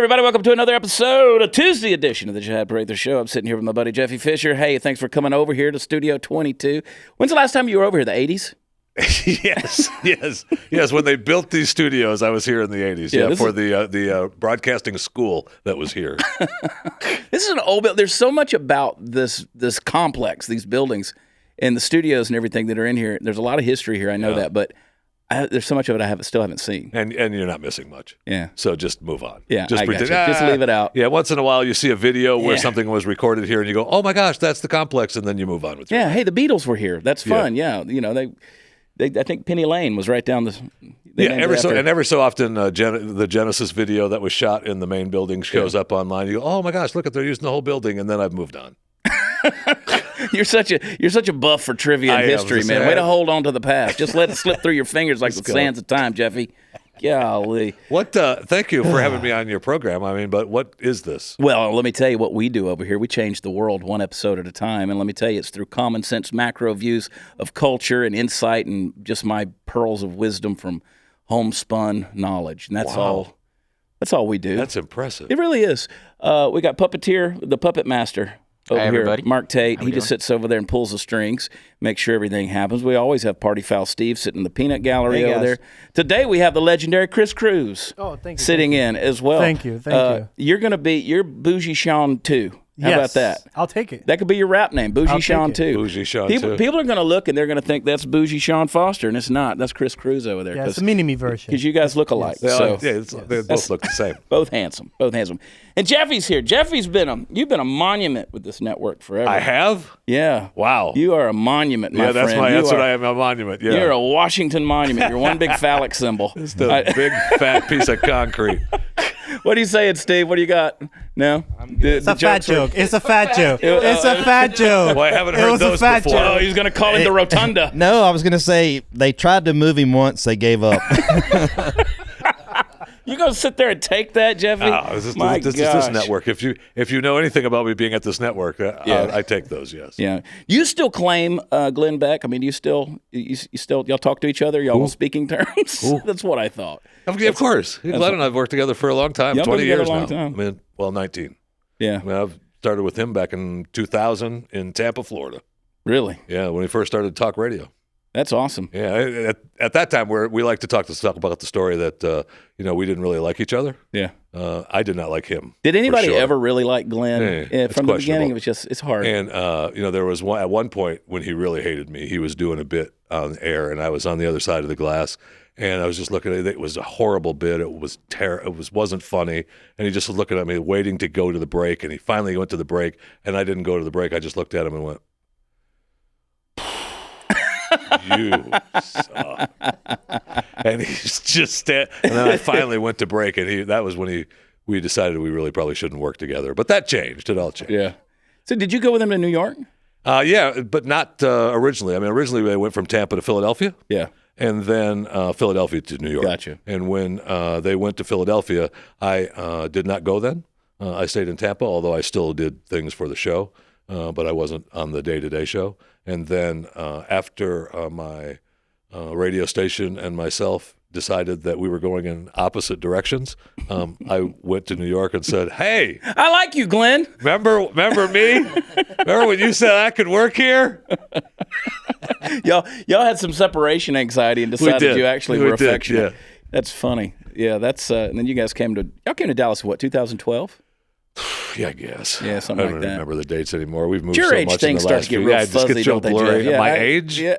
everybody. Welcome to another episode, a Tuesday edition of the Chad Prather Show. I'm sitting here with my buddy Jeffy Fisher. Hey, thanks for coming over here to Studio 22. When's the last time you were over here? The 80s? Yes. When they built these studios, I was here in the 80s. For the broadcasting school that was here. This is an old building. There's so much about this complex, these buildings, and the studios and everything that are in here. There's a lot of history here. I know that, but there's so much of it I still haven't seen. And you're not missing much. Yeah. So just move on. Yeah, just pretend. Just leave it out. Yeah, once in a while you see a video where something was recorded here and you go, oh my gosh, that's the complex, and then you move on with it. Yeah, hey, the Beatles were here. That's fun. Yeah, you know, they I think Penny Lane was right down the... Every so often the Genesis video that was shot in the main building shows up online. You go, oh my gosh, look at, they're using the whole building, and then I've moved on. You're such a buff for trivia and history, man. Way to hold on to the past. Just let it slip through your fingers like the sands of time, Jeffy. Golly. Thank you for having me on your program. I mean, but what is this? Well, let me tell you what we do over here. We change the world one episode at a time. And let me tell you, it's through common sense macro views of culture and insight and just my pearls of wisdom from homespun knowledge. And that's all. That's all we do. That's impressive. It really is. We got Puppeteer, the Puppet Master. Over Hi, everybody. Here, Mark Tate. He just sits over there and pulls the strings, make sure everything happens. We always have Party Foul Steve sitting in the peanut gallery over there. Today we have the legendary Chris Cruz sitting in as well. Thank you. You're Bougie Sean 2. How about that? I'll take it. That could be your rap name, Bougie Sean 2. Bougie Sean 2. People are going to look and they're going to think that's Bougie Sean Foster, and it's not. That's Chris Cruz over there. Yeah, it's a mini-me version. Because you guys look alike. Yes. They both look the same. Both handsome. And Jeffy's here. Jeffy's you've been a monument with this network forever. I have? Yeah. Wow. You are a monument, my friend. That's what I am, a monument. Yeah. You're a Washington monument. You're one big phallic symbol. It's a big fat piece of concrete. What are you saying, Steve? What do you got? No? It's a fat joke. It's a fat joke. It's a fat joke. Well, I haven't heard those before. Oh, he's going to call him the Rotunda. No, I was going to say they tried to move him once. They gave up. You going to sit there and take that, Jeffy? This is this network. If you know anything about me being at this network, I take those, yes. Yeah. You still claim Glenn Beck? I mean, you still y'all talk to each other? Y'all on speaking terms? That's what I thought. Of course. Glenn and I have worked together for a long time, 20 years now. Time. I mean, 19. Yeah. I mean, I've started with him back in 2000 in Tampa, Florida. Really? Yeah, when he first started talk radio. That's awesome. Yeah, at that time, we like to talk about the story that we didn't really like each other. Yeah, I did not like him. Did anybody ever really like Glenn? From the beginning, it was just it's hard. And there was at one point when he really hated me. He was doing a bit on air, and I was on the other side of the glass, and I was just looking at it. It was a horrible bit. It was wasn't funny, and he just was looking at me, waiting to go to the break. And he finally went to the break, and I didn't go to the break. I just looked at him and went, "You suck." And he's just and then I finally went to break, and that was when we decided we really probably shouldn't work together. But that changed. It all changed. Yeah. So did you go with him to New York? Yeah, but not originally. I mean, originally I went from Tampa to Philadelphia. Yeah. And then Philadelphia to New York. Gotcha. And when they went to Philadelphia, I did not go then. I stayed in Tampa, although I still did things for the show, but I wasn't on the day-to-day show. And then after my radio station and myself decided that we were going in opposite directions, I went to New York and said, "Hey, I like you, Glenn. Remember me? Remember when you said I could work here?" Y'all had some separation anxiety and decided you actually were affectionate. Yeah. That's funny. Yeah, that's and then you guys came to Dallas. What, 2012? Yeah, I guess. Yeah, something like that. I don't remember the dates anymore. We've moved your so age much things in the start last to get few real years. fuzzy, It just gets real blurry. Yeah, my age? Yeah.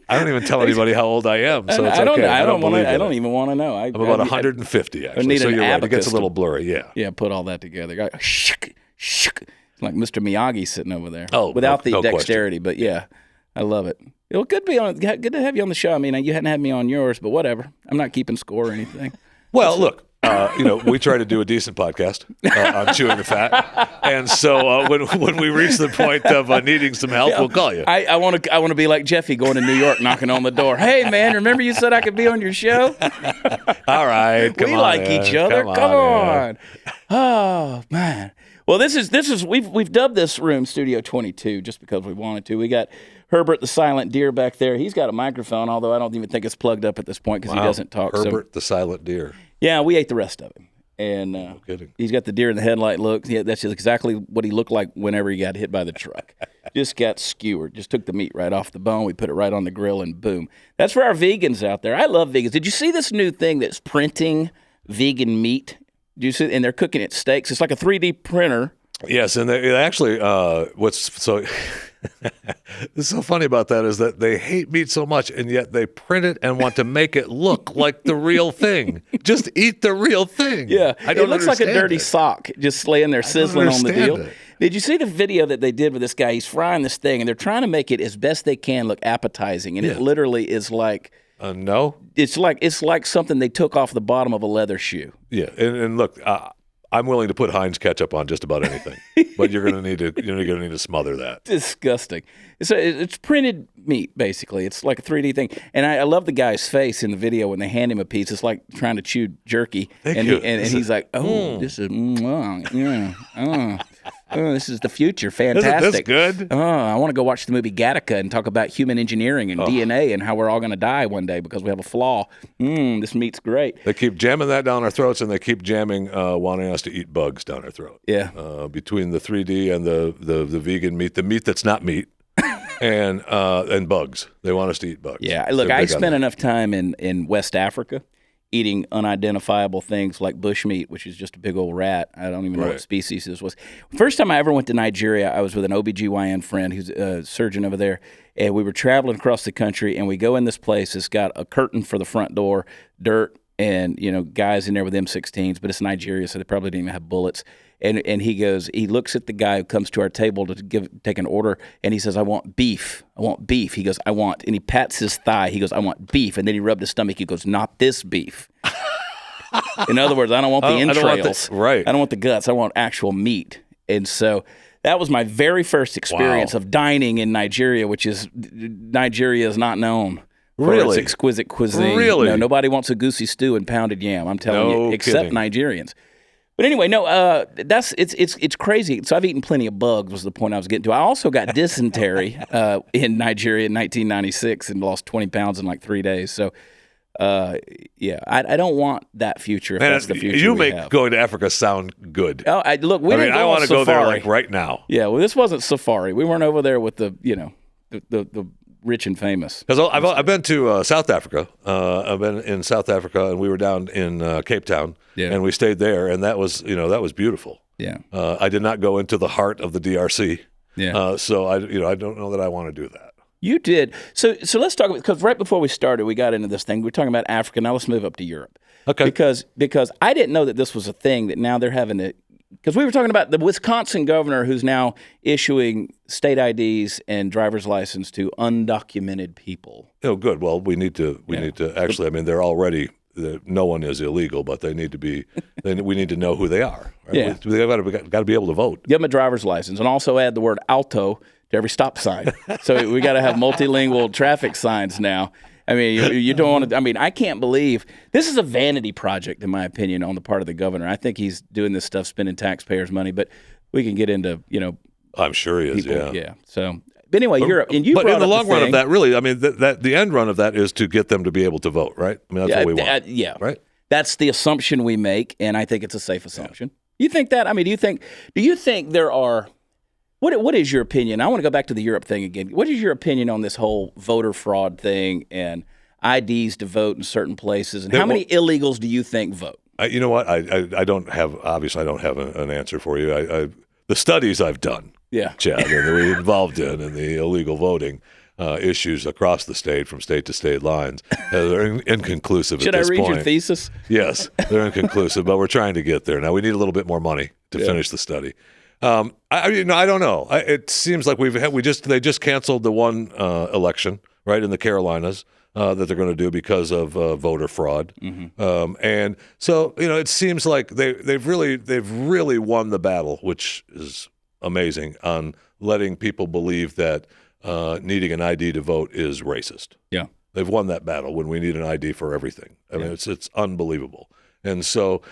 I don't even tell anybody how old I am, so it's I okay. I don't even want to know. I'm about 150, actually. So you're right. It gets a little blurry, yeah. Yeah, put all that together. Like Mr. Miyagi sitting over there. Oh, without the dexterity, question. But yeah, I love it. Well, good to have you on the show. I mean, you hadn't had me on yours, but whatever. I'm not keeping score or anything. Well, look. We try to do a decent podcast on chewing the fat, and so when we reach the point of needing some help, we'll call you. I want to be like Jeffy going to New York, knocking on the door. Hey, man, remember you said I could be on your show? All right, we like each other. Come on. Oh man. Well, this is we've dubbed this room Studio 22 just because we wanted to. We got Herbert the Silent Deer back there. He's got a microphone, although I don't even think it's plugged up at this point because he doesn't talk. Herbert the Silent Deer. Yeah, we ate the rest of him. And No kidding. he's got the deer in the headlight look. Yeah, that's just exactly what he looked like whenever he got hit by the truck. Just got skewered. Just took the meat right off the bone. We put it right on the grill, and boom. That's for our vegans out there. I love vegans. Did you see this new thing that's printing vegan meat? Do you see? And they're cooking it steaks. It's like a 3D printer. Yes, and they actually, what's so what's so funny about that is that they hate meat so much, and yet they print it and want to make it look like the real thing. Just eat the real thing. Yeah, I don't it looks like a dirty it. sock just laying there sizzling on the deal. understand it. Did you see the video that they did with this guy? He's frying this thing, and they're trying to make it as best they can look appetizing, and it literally is like No? it's like something they took off the bottom of a leather shoe. Yeah, and look, I'm willing to put Heinz ketchup on just about anything, but you're going to need to smother that. Disgusting. It's printed meat, basically. It's like a 3D thing. And I love the guy's face in the video when they hand him a piece. It's like trying to chew jerky. And he's like, this is, this is the future. Fantastic. Isn't this good? I want to go watch the movie Gattaca and talk about human engineering and DNA and how we're all going to die one day because we have a flaw. This meat's great. They keep jamming that down our throats, and they keep jamming wanting us to eat bugs down our throat. Yeah. Between the 3D and the vegan meat, the meat that's not meat, and bugs. They want us to eat bugs. Yeah. Look, I spent enough time in West Africa eating unidentifiable things like bushmeat, which is just a big old rat. I don't even know what species this was. First time I ever went to Nigeria, I was with an OBGYN friend who's a surgeon over there, and we were traveling across the country, and we go in this place. It's got a curtain for the front door, dirt, and guys in there with M16s, but it's Nigeria, so they probably didn't even have bullets. And he looks at the guy who comes to our table to take an order, and he says, I want beef. He goes, and he pats his thigh. He goes, I want beef. And then he rubbed his stomach. He goes, not this beef. In other words, I don't want the entrails. I don't want the guts. I want actual meat. And so that was my very first experience of dining in Nigeria, which is Nigeria is not known for its exquisite cuisine. Really? No, nobody wants a goosey stew and pounded yam, I'm telling you, except Nigerians. But anyway, it's crazy. So I've eaten plenty of bugs was the point I was getting to. I also got dysentery in Nigeria in 1996 and lost 20 pounds in like 3 days. So, I don't want that future if that's the future you we make have. going to Africa sound good. Oh, look, we didn't go I on want to go there safari. like right now. Yeah, well, this wasn't safari. We weren't over there with the rich and famous. Because I've been to South Africa. I've been in South Africa, and we were down in Cape Town, and we stayed there, and that was beautiful. Yeah. I did not go into the heart of the DRC. Yeah. So I don't know that I want to do that. You did. So let's talk about, because right before we started, we got into this thing. We're talking about Africa. Now let's move up to Europe. Okay. Because I didn't know that this was a thing that now they're having to. Because we were talking about the Wisconsin governor who's now issuing state IDs and driver's license to undocumented people. Oh, good. Well, we need to actually. I mean, they're already. No one is illegal, but they need to be. We need to know who they are. Right? Yeah. They've got to be able to vote. Give them a driver's license, and also add the word "alto" to every stop sign. So we got to have multilingual traffic signs now. I mean, you don't want to. I mean, I can't believe this is a vanity project, in my opinion, on the part of the governor. I think he's doing this stuff, spending taxpayers' money. But we can get into, I'm sure he is. people, Yeah. So, but anyway, Europe, and But in the long run thing, of that, really, I mean, the end run of that is to get them to be able to vote, right? I mean, that's what we want. Yeah, right. That's the assumption we make, and I think it's a safe assumption. You think that? I mean, do you think there are? What is your opinion? I want to go back to the Europe thing again. What is your opinion on this whole voter fraud thing and IDs to vote in certain places? And how many illegals do you think vote? You know what? I don't have, obviously, I don't have an answer for you. The studies I've done, Chad, and that we're involved in the illegal voting issues across the state, from state to state lines, they're inconclusive Should at this I read point. your thesis? Yes, they're inconclusive, but we're trying to get there. Now, we need a little bit more money to finish the study. I don't know. It seems like they just canceled the one election right in the Carolinas that they're going to do because of voter fraud, and so it seems like they've really won the battle, which is amazing, on letting people believe that needing an ID to vote is racist. Yeah, they've won that battle when we need an ID for everything. I mean, it's unbelievable, and so.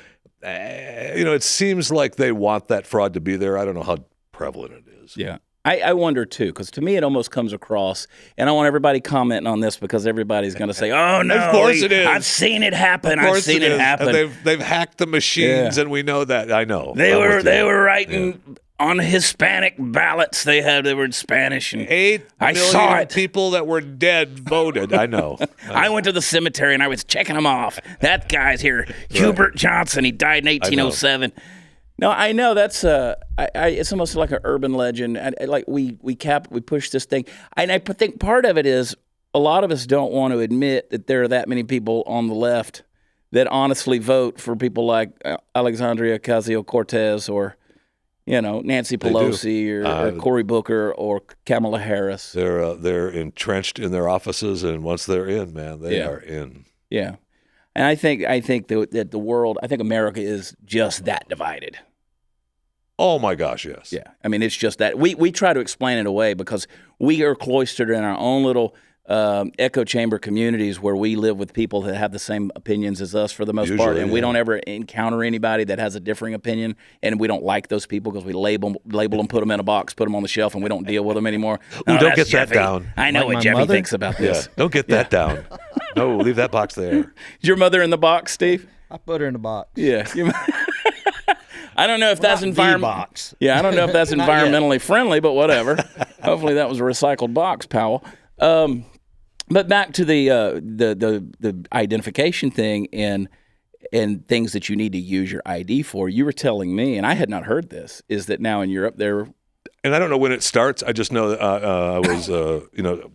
It seems like they want that fraud to be there. I don't know how prevalent it is. Yeah. I wonder too, because to me it almost comes across, and I want everybody commenting on this because everybody's going to say, "Oh no, of course it is. I've seen it happen. Of course I've seen it is. happen." And they've hacked the machines, and we know that. I know They were writing on Hispanic ballots. They were in Spanish, and 8 I million saw it. people that were dead voted. I know. I went to the cemetery and I was checking them off. That guy's here, Hubert Johnson. He died in 1807. No, I know that's it's almost like an urban legend. Like we push this thing, and I think part of it is a lot of us don't want to admit that there are that many people on the left that honestly vote for people like Alexandria Ocasio-Cortez or Nancy Pelosi or Cory Booker or Kamala Harris. They're entrenched in their offices, and once they're in, man, they are in. Yeah. And I think that the world, I think America is just that divided. Oh my gosh, yes. Yeah, I mean it's just that we try to explain it away because we are cloistered in our own little echo chamber communities where we live with people that have the same opinions as us for the most part, and we don't ever encounter anybody that has a differing opinion, and we don't like those people because we label them, put them in a box, put them on the shelf, and we don't deal with them anymore. Ooh, don't get Jeffy. That down. I know Like what Jeffy mother? thinks about this. Yeah, don't get that down. No, leave that box there. Is your mother in the box, Steve? I put her in the box. Yeah. I don't know if that's box. Yeah, I don't know if that's environmentally friendly, but whatever. Hopefully that was a recycled box, Powell. But back to the identification thing and things that you need to use your ID for. You were telling me, and I had not heard this, is that now in Europe they're. And I don't know when it starts. I just know that I was,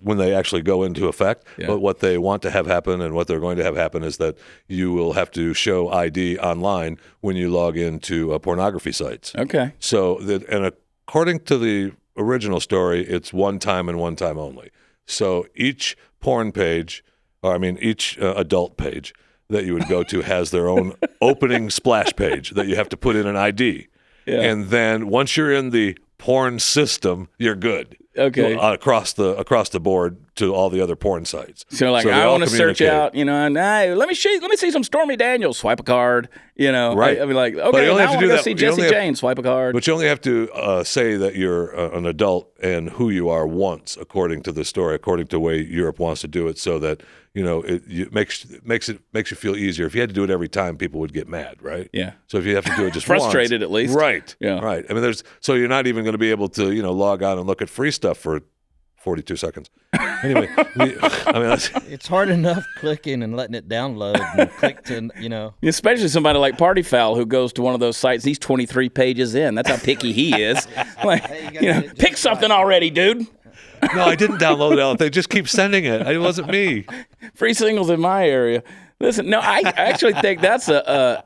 when they actually go into effect. Yeah. But what they want to have happen and what they're going to have happen is that you will have to show ID online when you log into pornography sites. Okay. So, and according to the original story, it's one time and one time only. So each porn page, each adult page that you would go to has their own opening splash page that you have to put in an ID. Yeah. And then once you're in the porn system, you're good. Okay. Across the board to all the other porn sites. So I want to search out, and let me see some Stormy Daniels. Swipe a card, Right. I mean, like, okay, but you only now have I to want to do go that. see Jesse James. Swipe a card. But you only have to say that you're an adult and who you are once, according to the story, according to the way Europe wants to do it, so that it makes you feel easier. If you had to do it every time, people would get mad, right? Yeah. So if you have to do it just frustrated once, at least, right? Yeah. Right. I mean, so you're not even going to be able to log on and look at free stuff for 42 seconds. Anyway, it's hard enough clicking and letting it download and click to, Especially somebody like Party Foul who goes to one of those sites. He's 23 pages in. That's how picky he is. Like, pick something already, dude. No, I didn't download it out. They just keep sending it. It wasn't me. Free singles in my area. Listen, no, I actually think that's a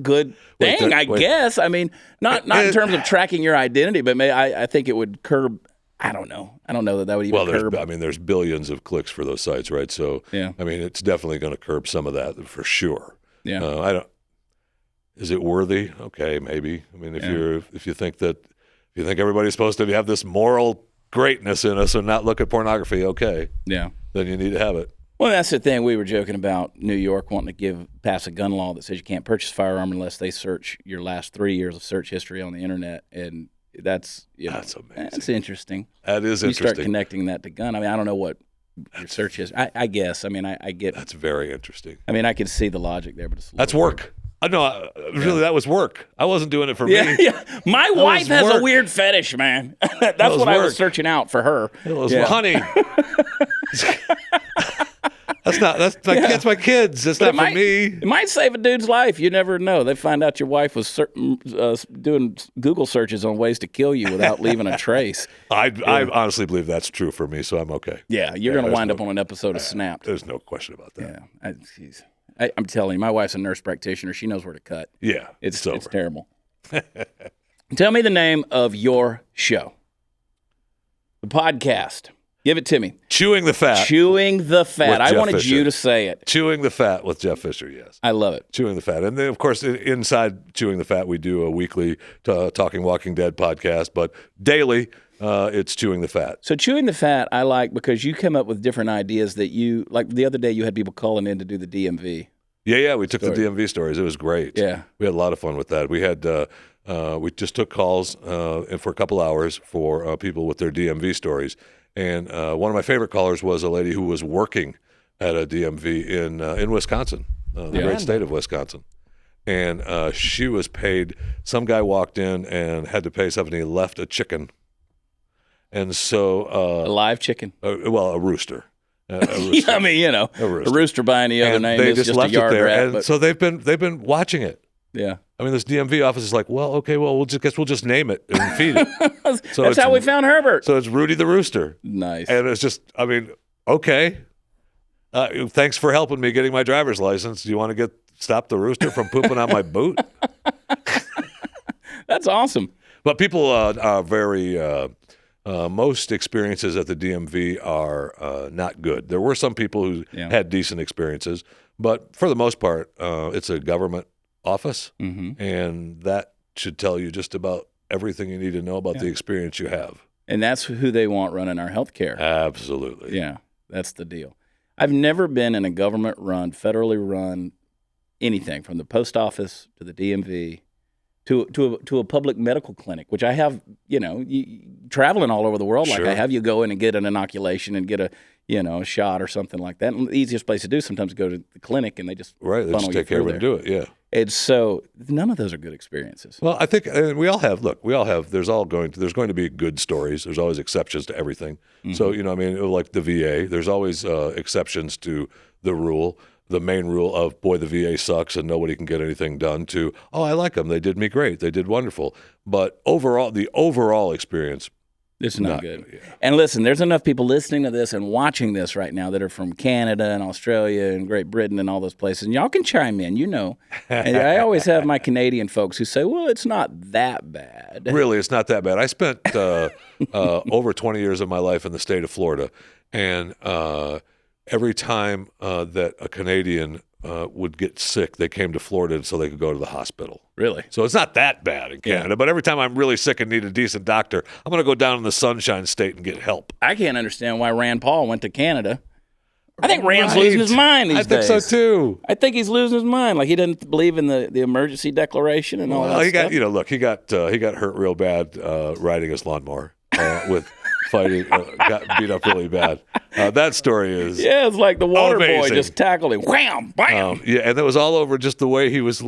good thing. I guess. I mean, not in terms of tracking your identity, but I think it would curb. I don't know that would even curb. There's billions of clicks for those sites, right? So, yeah. It's definitely going to curb some of that for sure. Yeah. Is it worthy? Okay, maybe. If you think everybody's supposed to have this moral greatness in us and not look at pornography, okay. Yeah. Then you need to have it. Well, that's the thing. We were joking about New York wanting to pass a gun law that says you can't purchase a firearm unless they search your last 3 years of search history on the internet, and that's amazing. That's interesting. That is you interesting. You start connecting that to gun. I don't know what your search is. I guess. I get. That's very interesting. I can see the logic there, but it's that's work. Really, that was work. I wasn't doing it for me. Yeah. My wife has a weird fetish, man. That's what I was searching out for her. It was honey. That's my kids. That's not for me. It might save a dude's life. You never know. They find out your wife was doing Google searches on ways to kill you without leaving a trace. I honestly believe that's true for me, so I'm okay. Yeah, you're going to wind up on an episode of Snapped. There's no question about that. Yeah, I'm telling you, my wife's a nurse practitioner. She knows where to cut. Yeah, it's terrible. Tell me the name of your show. The podcast. Give it to me. Chewing the Fat. Chewing the Fat. I wanted you to say it. Chewing the Fat with Jeff Fisher, yes. I love it. Chewing the Fat. And then, of course, inside Chewing the Fat, we do a weekly Talking Walking Dead podcast, but daily it's Chewing the Fat. So Chewing the Fat I like because you come up with different ideas that like the other day you had people calling in to do the DMV. Yeah. We took the DMV stories. It was great. Yeah. We had a lot of fun with that. We had we just took calls and for a couple hours for people with their DMV stories. And one of my favorite callers was a lady who was working at a DMV in Wisconsin, the great state of Wisconsin. And she was paid. Some guy walked in and had to pay something. He left a chicken. And so a live chicken. A rooster. A rooster. I mean, a rooster by any other name they is just left a yard it there. rat. And so they've been watching it. Yeah. I mean, this DMV office is like, we'll just name it and feed it. So that's how we found Herbert. So it's Rudy the Rooster. Nice. And it's just, I mean, okay. Thanks for helping me getting my driver's license. Do you want to stop the rooster from pooping on my boot? That's awesome. But people are very. Most experiences at the DMV are not good. There were some people who had decent experiences, but for the most part, it's a government office, and that should tell you just about everything you need to know about the experience you have. And that's who they want running our healthcare. Absolutely. Yeah, that's the deal. I've never been in a government-run, federally run anything from the post office to the DMV to a public medical clinic, which I have, traveling all over the world. Like I have you go in and get an inoculation and get a shot or something like that. And the easiest place to do sometimes go to the clinic and they just they just take care of it and do it. Yeah. And so none of those are good experiences. Well, I think we all have. Look, there's going to be good stories. There's always exceptions to everything. So like the VA, there's always exceptions to the rule. The main rule of, boy, the VA sucks and nobody can get anything done, to, oh, I like them. They did me great. They did wonderful. But the overall experience, it's not good. Yeah. And listen, there's enough people listening to this and watching this right now that are from Canada and Australia and Great Britain and all those places. And y'all can chime in, And I always have my Canadian folks who say, well, it's not that bad. Really, it's not that bad. I spent over 20 years of my life in the state of Florida. And every time that a Canadian would get sick, they came to Florida so they could go to the hospital. Really? So it's not that bad in Canada. But every time I'm really sick and need a decent doctor, I'm going to go down in the Sunshine State and get help. I can't understand why Rand Paul went to Canada. I think Rand's losing his mind these days. I think so too. I think he's losing his mind. Like he doesn't believe in the emergency declaration and all that stuff. He got hurt real bad riding his lawnmower with fighting, got beat up really bad. That story is it's like the water amazing. Boy just tackled him, wham, bam. And it was all over just the way he was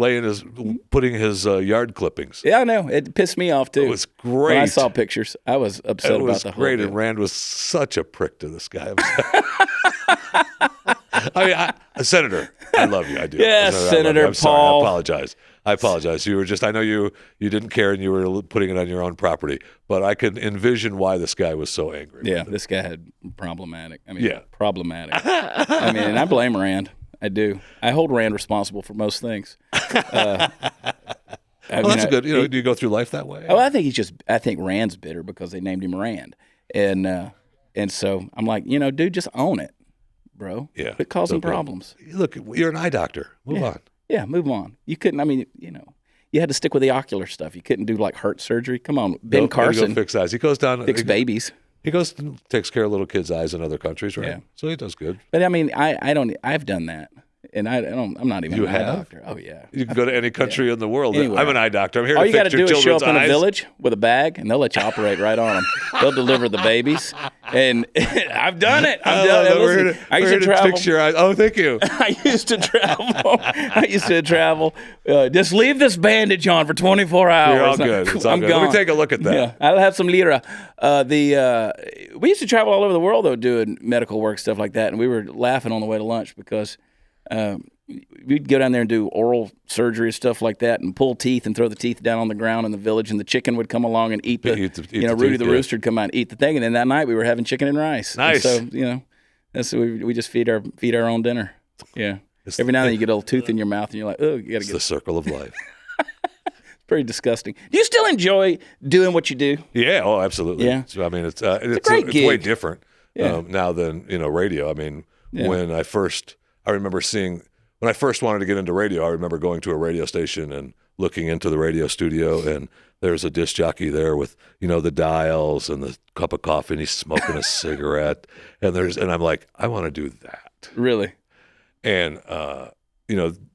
putting his yard clippings. Yeah, I know. It pissed me off too. It was great. When I saw pictures, I was upset about the whole great, deal. And Rand was such a prick to this guy. Senator, I love you. I do. Yes, Senator I'm Paul. Sorry, I apologize. You were I know you didn't care and you were putting it on your own property, but I could envision why this guy was so angry. Yeah, this guy had problematic. Problematic. And I blame Rand. I do. I hold Rand responsible for most things. That's good. Do you go through life that way? Oh, I think Rand's bitter because they named him Rand. And so I'm like, dude, just own it, bro. Yeah. Quit causing problems. Look, you're an eye doctor. Move on. Yeah, move on. You couldn't, you had to stick with the ocular stuff. You couldn't do like heart surgery. Come on. Ben Carson. Go fix eyes. He goes down. Fix babies. He goes and takes care of little kids' eyes in other countries, right? Yeah. So he does good. But I've done that. And I'm not even an eye doctor. Oh, yeah. You can go to any country in the world. Anywhere. I'm an eye doctor. I'm here All to you got fix to your do is show children's up in a eyes. village with a bag, and they'll let you operate right on them. They'll deliver the babies. And I've done it. We're here to fix your eyes. Oh, thank you. I used to travel. Just leave this bandage on for 24 hours. You're all good. It's all I'm good. gone. Let me take a look at that. Yeah, I'll have some lira. We used to travel all over the world, though, doing medical work, stuff like that. And we were laughing on the way to lunch because we'd go down there and do oral surgery and stuff like that and pull teeth and throw the teeth down on the ground in the village, and the chicken would come along and eat the Rudy the Rooster would come out and eat the thing. And then that night we were having chicken and rice. Nice. And so, that's we just feed our own dinner. Yeah. Every now and then you get a little tooth in your mouth and you're like, oh, you got to It's get the circle of life. It's pretty disgusting. Do you still enjoy doing what you do? Yeah. Oh, absolutely. Yeah. So, it's great gig. way different now than radio. When I remember seeing. When I first wanted to get into radio, I remember going to a radio station and looking into the radio studio, and there's a disc jockey there with, the dials and the cup of coffee, and he's smoking a cigarette, and I'm like, I want to do that. Really? And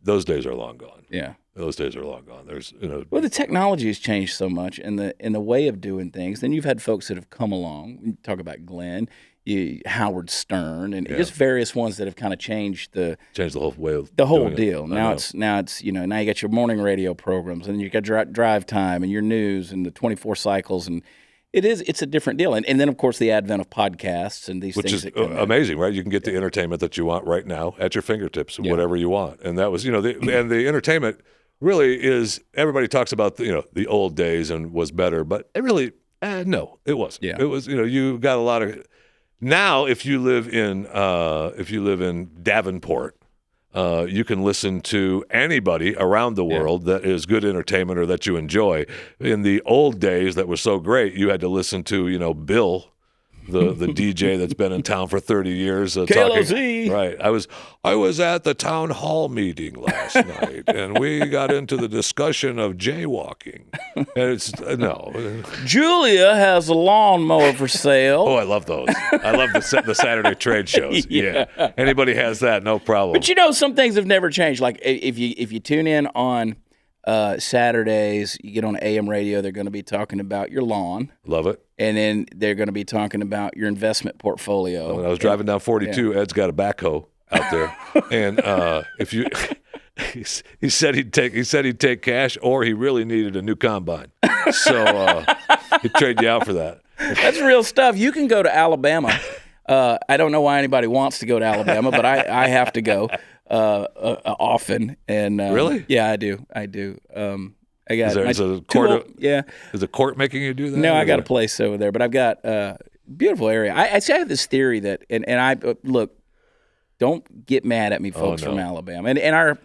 those days are long gone. Yeah. Those days are long gone. There's, Well, the technology has changed so much in the way of doing things. Then you've had folks that have come along. You talk about Glenn, Howard Stern, and just various ones that have kind of changed the whole way of the whole doing deal. It. Now it's now you got your morning radio programs, and you got drive time and your news and the 24 cycles, and it's a different deal. And then of course the advent of podcasts and these which things is that come out. amazing, right? You can get the entertainment that you want right now at your fingertips, whatever you want. And that was and the entertainment really is, everybody talks about the old days and was better, but it really no, it wasn't. Yeah. It was you got a lot of. Now, if you live in Davenport, you can listen to anybody around the world that is good entertainment or that you enjoy. In the old days, that was so great, you had to listen to Bill, the DJ that's been in town for 30 years. KLOZ. Talking, right. I was at the town hall meeting last night, and we got into the discussion of jaywalking. And it's no. Julia has a lawnmower for sale. Oh, I love those. I love the Saturday trade shows. Yeah. Anybody has that, no problem. But some things have never changed. Like if you tune in on Saturdays, you get on AM radio, they're going to be talking about your lawn. Love it. And then they're going to be talking about your investment portfolio. When I was driving down 42, Ed's got a backhoe out there, and if you, he said he'd take cash, or he really needed a new combine, so he'd trade you out for that. That's real stuff. You can go to Alabama. I don't know why anybody wants to go to Alabama, but I have to go often. And really, yeah, I do. I got is a court. Yeah, is a court making you do that? No, I got a place over there, but I've got beautiful area. I have this theory that, and I look, don't get mad at me, folks from Alabama, and our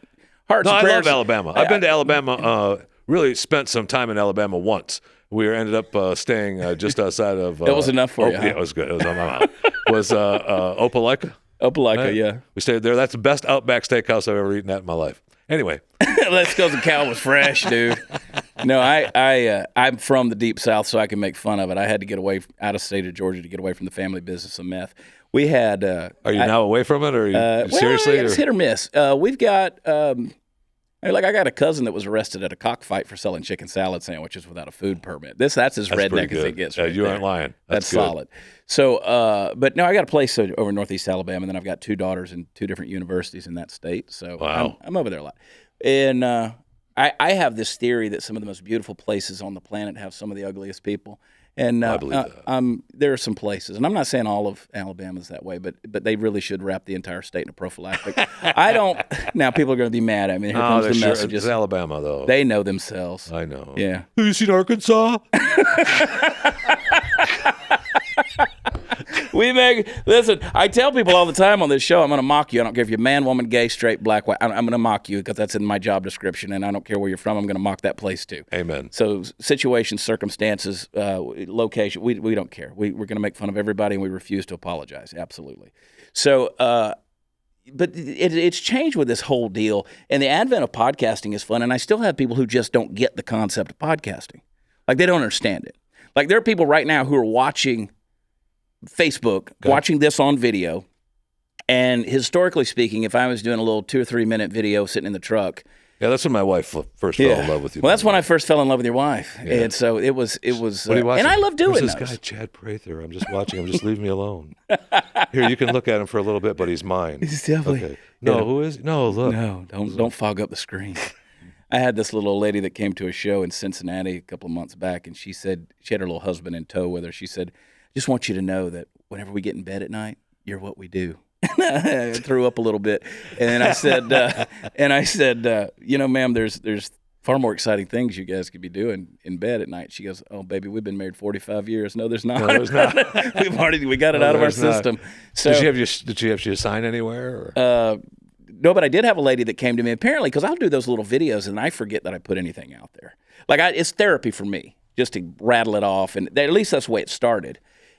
hearts. No, and prayers. I love Alabama. I've been to Alabama. Really spent some time in Alabama once. We ended up staying just outside of. That was enough for you. Yeah, it was good. It was on my mouth. Was Opelika? Opelika, yeah. We stayed there. That's the best Outback Steakhouse I've ever eaten at in my life. Anyway. That's because the cow was fresh, dude. No, I'm from the deep south, so I can make fun of it. I had to get away out of state of Georgia to get away from the family business of meth. We had. Are you now away from it, or are you seriously? Well, it's hit or miss. We've got. I got a cousin that was arrested at a cockfight for selling chicken salad sandwiches without a food permit. That's as redneck as it gets. Right you there. aren't lying. That's solid. So, but no, I got a place over in Northeast Alabama, and then I've got 2 daughters in 2 different universities in that state. So wow. I'm over there a lot. And I have this theory that some of the most beautiful places on the planet have some of the ugliest people. And I believe that. there are some places, and I'm not saying all of Alabama is that way, but they really should wrap the entire state in a prophylactic. I don't. Now people are going to be mad at me. Here comes the messages. It's Alabama, though. They know themselves. I know. Yeah. Have you seen Arkansas? Listen, I tell people all the time on this show, I'm going to mock you. I don't care if you're man, woman, gay, straight, black, white. I'm going to mock you because that's in my job description, and I don't care where you're from. I'm going to mock that place too. Amen. So situations, circumstances, location, we don't care. We're going to make fun of everybody, and we refuse to apologize. Absolutely. So, but it's changed with this whole deal, and the advent of podcasting is fun, and I still have people who just don't get the concept of podcasting. Like, they don't understand it. Like, there are people right now who are watching Facebook, watching this on video, and historically speaking, if I was doing a little 2 or 3 minute video sitting in the truck. Yeah, that's when my wife first fell in love with you. Well, that's when I first fell in love with your wife, and so it was. What are you watching? And I love doing this guy, Chad Prather. I'm just watching him. Just leave me alone. Here, you can look at him for a little bit, but he's mine. He's definitely. Okay. No, who is? No, look. No, don't fog up the screen. I had this little old lady that came to a show in Cincinnati a couple of months back, and she said she had her little husband in tow with her. She said, "I just want you to know that whenever we get in bed at night, you're what we do." I threw up a little bit, and I said, ma'am, there's far more exciting things you guys could be doing in bed at night. She goes, "Oh, baby, we've been married 45 years." No, there's not. No, there's not. we got it out of our system. So, did she have you sign anywhere? Or? No, but I did have a lady that came to me, apparently, because I'll do those little videos, and I forget that I put anything out there. Like, it's therapy for me, just to rattle it off, and at least that's the way it started.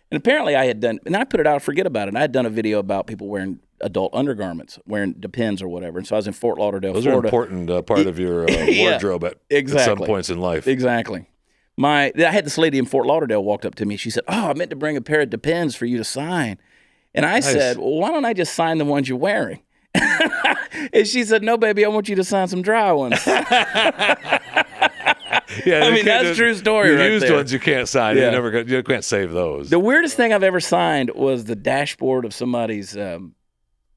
And apparently I had done, and I put it out, forget about it, and I had done a video about people wearing adult undergarments, wearing Depends or whatever, and so I was in Fort Lauderdale, Those Florida. Those are an important part of your wardrobe at some points in life. Exactly. I had this lady in Fort Lauderdale walked up to me. She said, "Oh, I meant to bring a pair of Depends for you to sign." And I said, "Well, why don't I just sign the ones you're wearing?" And she said, "No, baby, I want you to sign some dry ones." Yeah, I mean, that's a true story right used there. ones you can't sign. Yeah. You can't save those. The weirdest thing I've ever signed was the dashboard of somebody's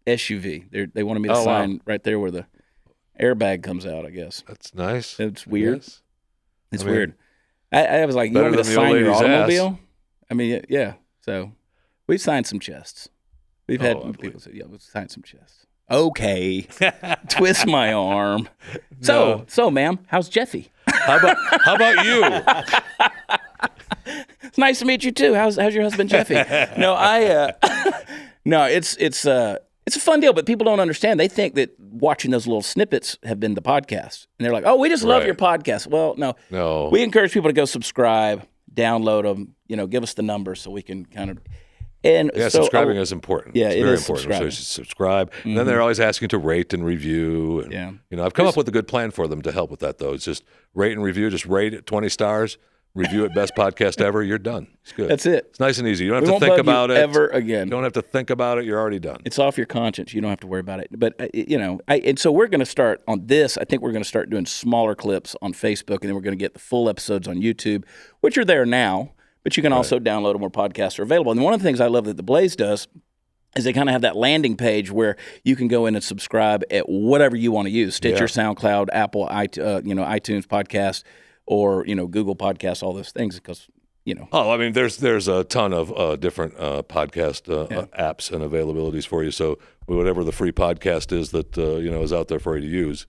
SUV. They wanted me to sign right there where the airbag comes out, I guess. That's nice. It's weird. Yes. It's weird. I was like, you Better want me to than the old sign your lady's automobile? I mean, yeah. So we've signed some chests. We've had people say, yeah, we've signed some chests. Okay. Twist my arm. So, ma'am, how's Jeffy? How about you? It's nice to meet you too. How's your husband Jeffy? No, it's a fun deal, but people don't understand. They think that watching those little snippets have been the podcast, and they're like, "Oh, we just love your podcast." Well, no. We encourage people to go subscribe, download them. Give us the number so we can kind of. And subscribing is important. Yeah, it's it very is important. So you should subscribe. Mm-hmm. And then they're always asking to rate and review. And, I've come up with a good plan for them to help with that, though. It's just rate and review. Just rate it 20 stars. Review it best podcast ever. You're done. It's good. That's it. It's nice and easy. You don't have to think about it ever again. You don't have to think about it. You're already done. It's off your conscience. You don't have to worry about it. But and so we're going to start on this. I think we're going to start doing smaller clips on Facebook, and then we're going to get the full episodes on YouTube, which are there now. But you can also download them where podcasts are available. And one of the things I love that The Blaze does is they kind of have that landing page where you can go in and subscribe at whatever you want to use: Stitcher, SoundCloud, Apple, iTunes podcast, or Google Podcasts, all those things. Because Oh, I mean, there's a ton of different podcast apps and availabilities for you. So whatever the free podcast is that is out there for you to use,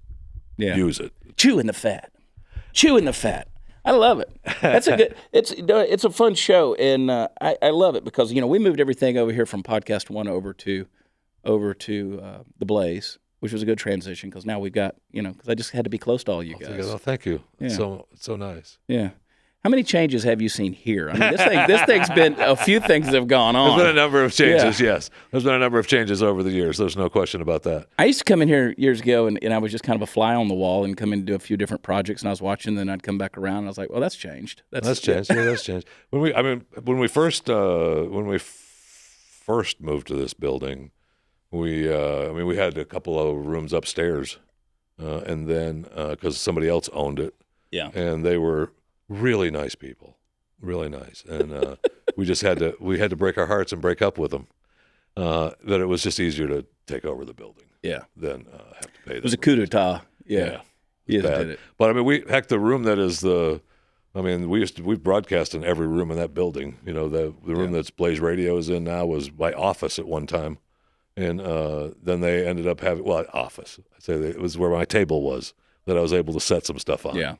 use it. Chewing the fat. I love it. That's a good. It's a fun show, and I love it because we moved everything over here from Podcast One over to the Blaze, which was a good transition because now we've got because I just had to be close to all you guys. Oh, thank you. Yeah. It's so nice. Yeah. How many changes have you seen here? I mean, this thing's been a few things have gone on. There's been a number of changes. Yes, there's been a number of changes over the years. There's no question about that. I used to come in here years ago, and I was just kind of a fly on the wall and come in and do a few different projects, and I was watching, then I'd come back around, and I was like, well, that's changed. That's changed. Yeah, that's changed. When we first moved to this building, we had a couple of rooms upstairs, and then because somebody else owned it, and they were really nice people, really nice, and we had to break our hearts and break up with them. That it was just easier to take over the building, than have to pay them. It was a coup d'etat, you did it. But I mean, the room that is we've broadcast in every room in that building. The room that's Blaze Radio is in now was my office at one time, and then they ended up having office. I'd say it was where my table was that I was able to set some stuff on. Yeah.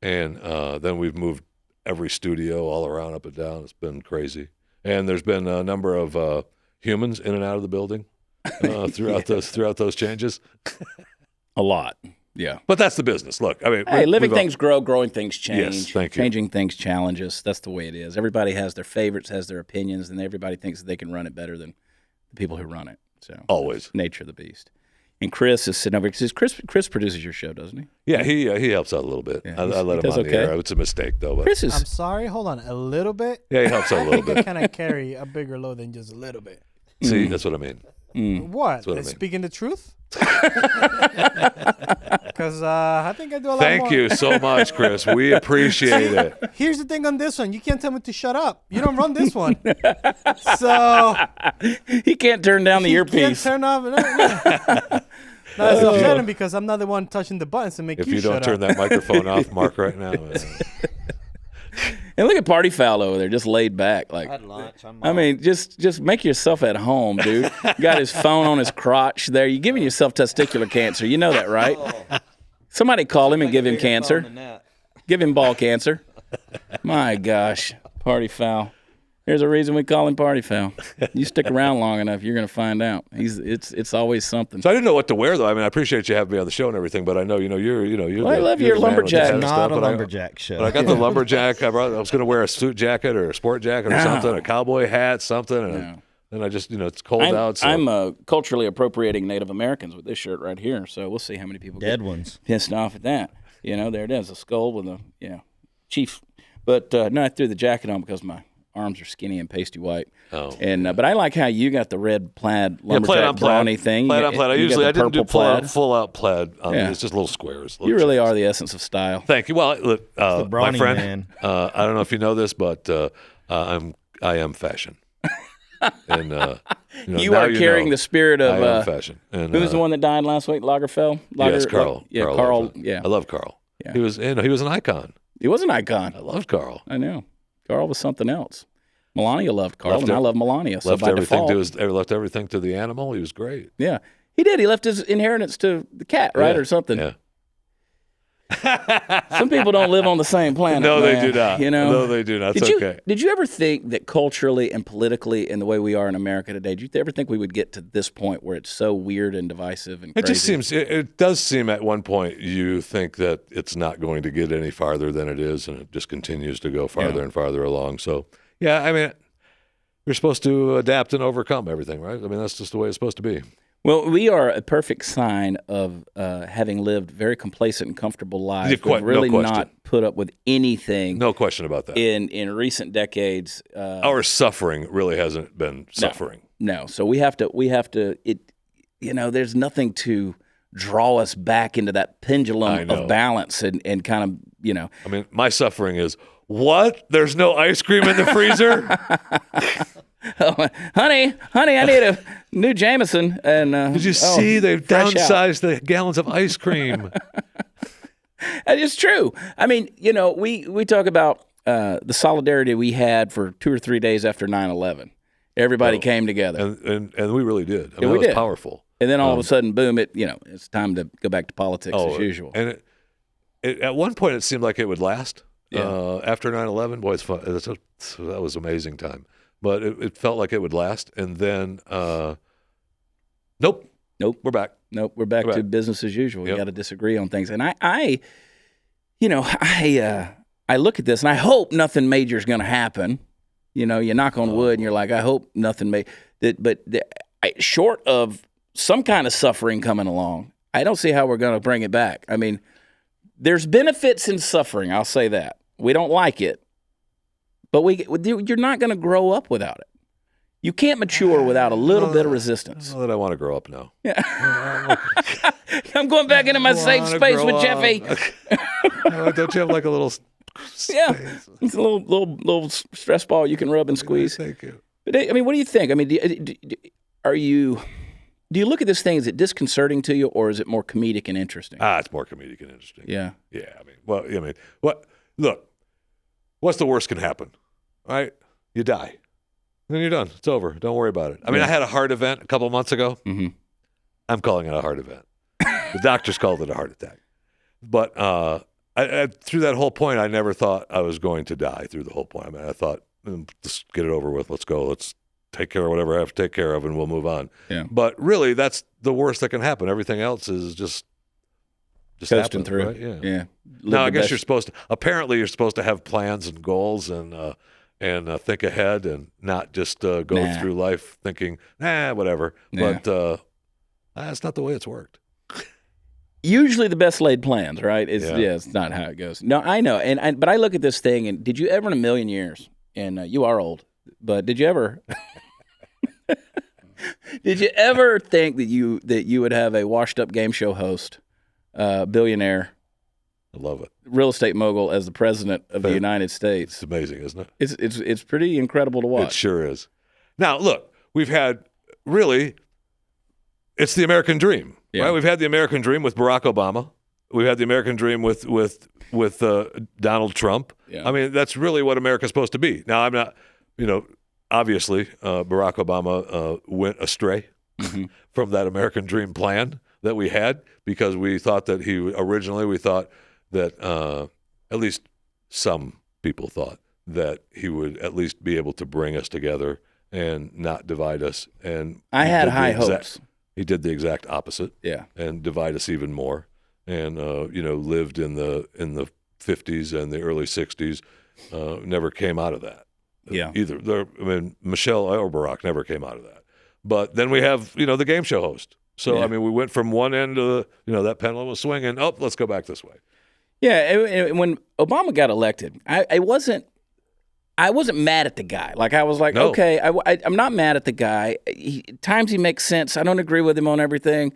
And then we've moved every studio all around, up and down. It's been crazy. And there's been a number of humans in and out of the building throughout those changes. A lot, yeah. But that's the business. Look, I mean, living things grow, growing things change. Yes, thank you. Changing things challenge us. That's the way it is. Everybody has their favorites, has their opinions, and everybody thinks that they can run it better than the people who run it. So always nature of the beast. And Chris is sitting over because Chris produces your show, doesn't he? Yeah, he helps out a little bit. Yeah, I let him on the air. It's a mistake though. But. I'm sorry. Hold on, a little bit. Yeah, he helps out a little I think bit. I kind of carry a bigger load than just a little bit. See, that's what I mean. What? That's what I mean. Speaking the truth? Because I think I do a lot more. Thank you so much, Chris. We appreciate it. Here's the thing on this one. You can't tell me to shut up. You don't run this one. So he can't turn down the earpiece. Can't turn off. No, it's upsetting because I'm not the one touching the buttons to make if you shut up. If you don't turn that microphone off, Mark, right now. And look at Party Foul over there, just laid back. Like, At lunch, I mean, just make yourself at home, dude. Got his phone on his crotch there. You're giving yourself testicular cancer. You know that, right? Somebody call him and give him cancer. Give him ball cancer. My gosh, Party Foul. There's a reason we call him Party Foul. You stick around long enough, you're going to find out. It's always something. So I didn't know what to wear though. I mean, I appreciate you having me on the show and everything, but I know you're. Well, I love your lumberjack. It's not a lumberjack show. But I got the lumberjack. I was going to wear a suit jacket or a sport jacket or something, a cowboy hat, something, and then I just it's cold out. So. I'm culturally appropriating Native Americans with this shirt right here, so we'll see how many people Dead get ones pissed off at that. There it is, a skull with a chief. But no, I threw the jacket on because my arms are skinny and pasty white. Oh, and but I like how you got the red plaid plaid lumberjack on plaid. brawny thing. Plaid on plaid. I didn't do plaid. full out plaid. Yeah. It's just little squares. You really are the essence of style. Thank you. Well, look, the my brawny friend, man. I don't know if you know this, but I am fashion. And You are carrying the spirit of I am fashion. And, who was the one that died last week? Lagerfeld. Yes, Carl. Yeah, Carl. Carl. Yeah, I love Carl. Yeah. He was an icon. he was an icon. I loved Carl. I know. Carl was something else. Melania loved Carl, and I love Melania. So Left by everything default, left everything to the animal. He was great. yeah, he did. He left his inheritance to the cat, right, Yeah. or something. Yeah. Some people don't live on the same planet. No, they man. do not. You know, No, they do not. It's okay. Did you ever think that culturally and politically, and the way we are in America today, did you ever think we would get to this point where it's so weird and divisive and It crazy? just seems. It does seem at one point you think that it's not going to get any farther than it is, and it just continues to go farther and farther along. So, yeah, I mean, you're supposed to adapt and overcome everything, right? I mean, that's just the way it's supposed to be. Well, we are a perfect sign of having lived very complacent and comfortable lives. Yeah, We've really no question. not put up with anything No question about that. in recent decades. Our suffering really hasn't been suffering. No, so we have to. It, there's nothing to draw us back into that pendulum of balance and kind of, I mean, my suffering is what? There's no ice cream in the freezer? Oh, honey, I need a new Jameson. And Did you see they've fresh out. downsized the gallons of ice cream? That is true. I mean, we talk about the solidarity we had for 2 or 3 days after 9/11. Everybody came together, And we really did. I mean, we it was did. powerful. and then all of a sudden, boom! It's time to go back to politics as usual. And at one point, it seemed like it would last. Yeah. After 9/11, boy, it's fun. That was an amazing time. But it felt like it would last. And then, nope, we're back. Nope, we're back We're to back. business as usual. You Yep. got to disagree on things, and I look at this and I hope nothing major is going to happen. You knock on wood and you're like, I hope nothing short of some kind of suffering coming along, I don't see how we're going to bring it back. I mean, there's benefits in suffering. I'll say that. We don't like it, but you're not going to grow up without it. You can't mature without a little bit of resistance. I don't know that I want to grow up now. I'm going back into my safe space with Jeffy. Don't you have like a little Yeah, it's a little stress ball you can rub and squeeze. Thank you. But I mean, what do you think? I mean, do you look at this thing? Is it disconcerting to you, or is it more comedic and interesting? It's more comedic and interesting. Yeah. Yeah. What? Look, what's the worst can happen? Right? You die. Then you're done. It's over. Don't worry about it. I mean, I had a heart event a couple months ago. Mm-hmm. I'm calling it a heart event. The doctors called it a heart attack. But through that whole point, I never thought I was going to die through the whole point. I mean, I thought, let's get it over with. Let's go. Let's take care of whatever I have to take care of, and we'll move on. Yeah. But really, that's the worst that can happen. Everything else is just Coasting happens, through. right? Yeah. Yeah. Now, I guess you're supposed to have plans and goals and think ahead and not just go through life thinking, whatever. Yeah. But that's not the way it's worked. Usually the best laid plans, right? Yeah. It's not how it goes. No, I know. But I look at this thing, and did you ever in a million years, and you are old, but did you ever think that you would have a washed up game show host, billionaire, I love it. real estate mogul as the president of the United States? It's amazing, isn't it? It's pretty incredible to watch. It sure is. Now, look, we've had really, it's the American dream, Yeah. right? We've had the American dream with Barack Obama. We've had the American dream with Donald Trump. Yeah. I mean, that's really what America's supposed to be. Now, I'm not, obviously, Barack Obama went astray from that American dream plan that we had because we thought that we thought that at least some people thought that he would at least be able to bring us together and not divide us. And I had high hopes. He did the exact opposite. Yeah. And divide us even more. And lived in the 50s and the early 60s. Never came out of that. Yeah. Either. Michelle or Barack never came out of that. But then we have the game show host. So Yeah. we went from one end to that pendulum was swinging. Oh, let's go back this way. Yeah, and when Obama got elected, I wasn't I wasn't mad at the guy. Like, I was like, No. okay, I'm not mad at the guy. Times he makes sense. I don't agree with him on everything,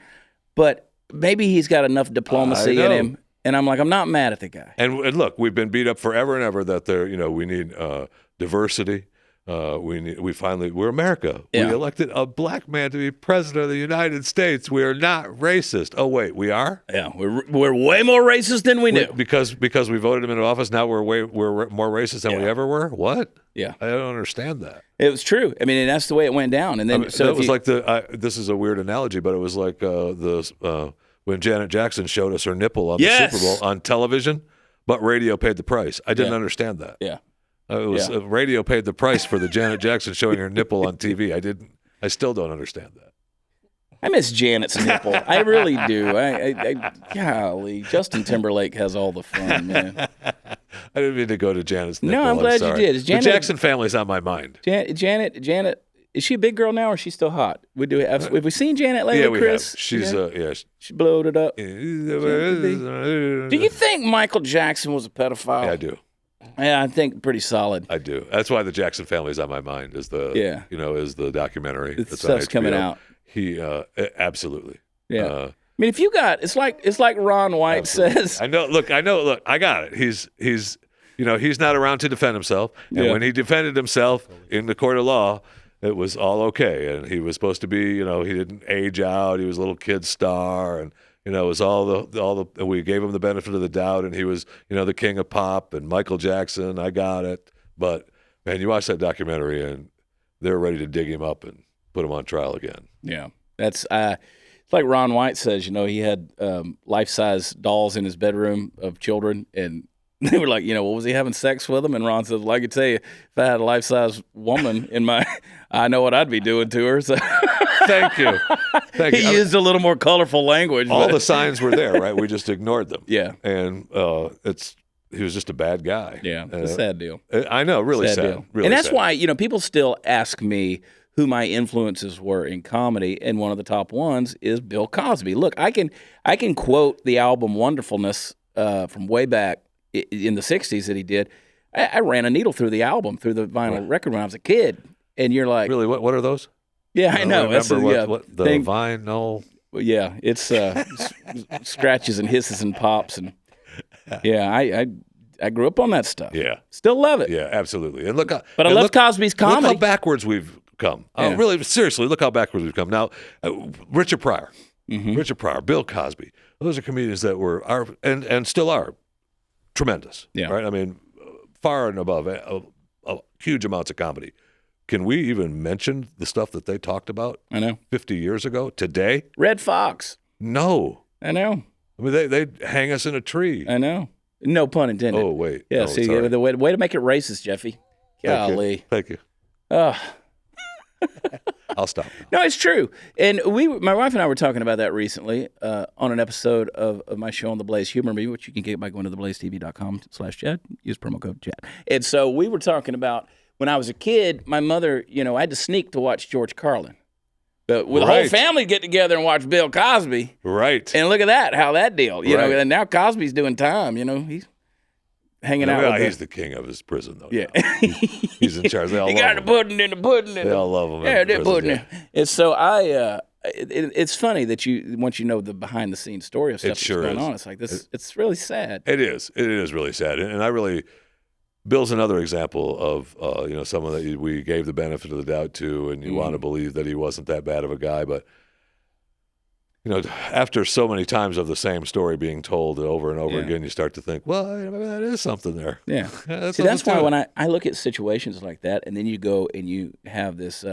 but maybe he's got enough diplomacy in him. And I'm like, I'm not mad at the guy. And look, we've been beat up forever and ever that we need diversity. We're America. Yeah. We elected a black man to be president of the United States. We are not racist. Oh wait, we are? Yeah, we're way more racist than we knew. Because we voted him into office. Now we're more racist than we ever were. What? Yeah, I don't understand that. It was true. I mean, and that's the way it went down. And then it was like this is a weird analogy, but it was like when Janet Jackson showed us her nipple on the Super Bowl on television, but radio paid the price. I didn't understand that. Yeah. Radio paid the price for the Janet Jackson showing her nipple on TV. I still don't understand that. I miss Janet's nipple. I really do. Golly, Justin Timberlake has all the fun, man. I didn't mean to go to Janet's nipple. No, I'm glad you did. The Jackson family's on my mind. Janet, is she a big girl now, or is she still hot? Have we seen Janet lately, Yeah, we Chris? have. She's She blowed it up. Do Do you think Michael Jackson was a pedophile? Yeah, I do. Yeah, I think pretty solid. I do. That's why the Jackson family's on my mind. Is the documentary It's stuff's coming out. He absolutely. Yeah. I mean, if you got, it's like Ron White says. I know. Look, I got it. He's not around to defend himself. And when he defended himself in the court of law, it was all okay. And he was supposed to be, he didn't age out. He was a little kid star, and it was all the. We gave him the benefit of the doubt, and he was, the king of pop and Michael Jackson. I got it. But man, you watch that documentary, and they're ready to dig him up and put him on trial again. Yeah, that's it's like Ron White says. He had life-size dolls in his bedroom of children, and they were like, what was he having sex with them? And Ron says, well, I could tell you, if I had a life-size woman in my, I know what I'd be doing to her. So Thank you. He used a little more colorful language. All the signs were there, right? We just ignored them. Yeah, and he was just a bad guy. Yeah, it's a sad deal. I know, really sad. Deal. Really and that's sad. why people still ask me who my influences were in comedy, and one of the top ones is Bill Cosby. Look, I can quote the album Wonderfulness from way back in the 60s that he did. I ran a needle through the album, through the vinyl record when I was a kid, and you're like, really, what are those? Yeah, I know. Remember what the vinyl? Yeah, it's scratches and hisses and pops, and I grew up on that stuff. Yeah, still love it. Yeah, absolutely. And look, but I love Cosby's comedy. Look how backwards we've come. Yeah. Really, seriously, look how backwards we've come. Now, Richard Pryor, Bill Cosby. Those are comedians that were and still are tremendous. Yeah. Right. I mean, far and above huge amounts of comedy. Can we even mention the stuff that they talked about? I know. 50 years ago today. Red Fox. No. I know. I mean, they hang us in a tree. I know. No pun intended. Oh wait. Yeah. No, see, sorry. the way to make it racist, Jeffy. Golly. Thank you. I'll stop now. No, it's true. And my wife and I were talking about that recently on an episode of my show on The Blaze Humor Me, which you can get by going to theblazetv.com/Chad. Use promo code Chad. And so we were talking about when I was a kid, my mother, I had to sneak to watch George Carlin. But with the whole family get together and watch Bill Cosby. Right. And look at that, how that deal. You know, Right. and now Cosby's doing time, he's hanging out with he's the king of his prison, though. Yeah. He's in charge. They all He love got the him. pudding in the pudding. They all love him. Yeah, in they're prison, pudding yeah. it. And so it's funny that once you know the behind the scenes story of stuff that's sure going is. on, it's like this. It's really sad. It is. It is really sad. And I really, Bill's another example of, someone that we gave the benefit of the doubt to, and you want to believe that he wasn't that bad of a guy. But, after so many times of the same story being told over and over again, you start to think, well, maybe that is something there. Yeah. That's See, that's why when I look at situations like that, and then you go and you have this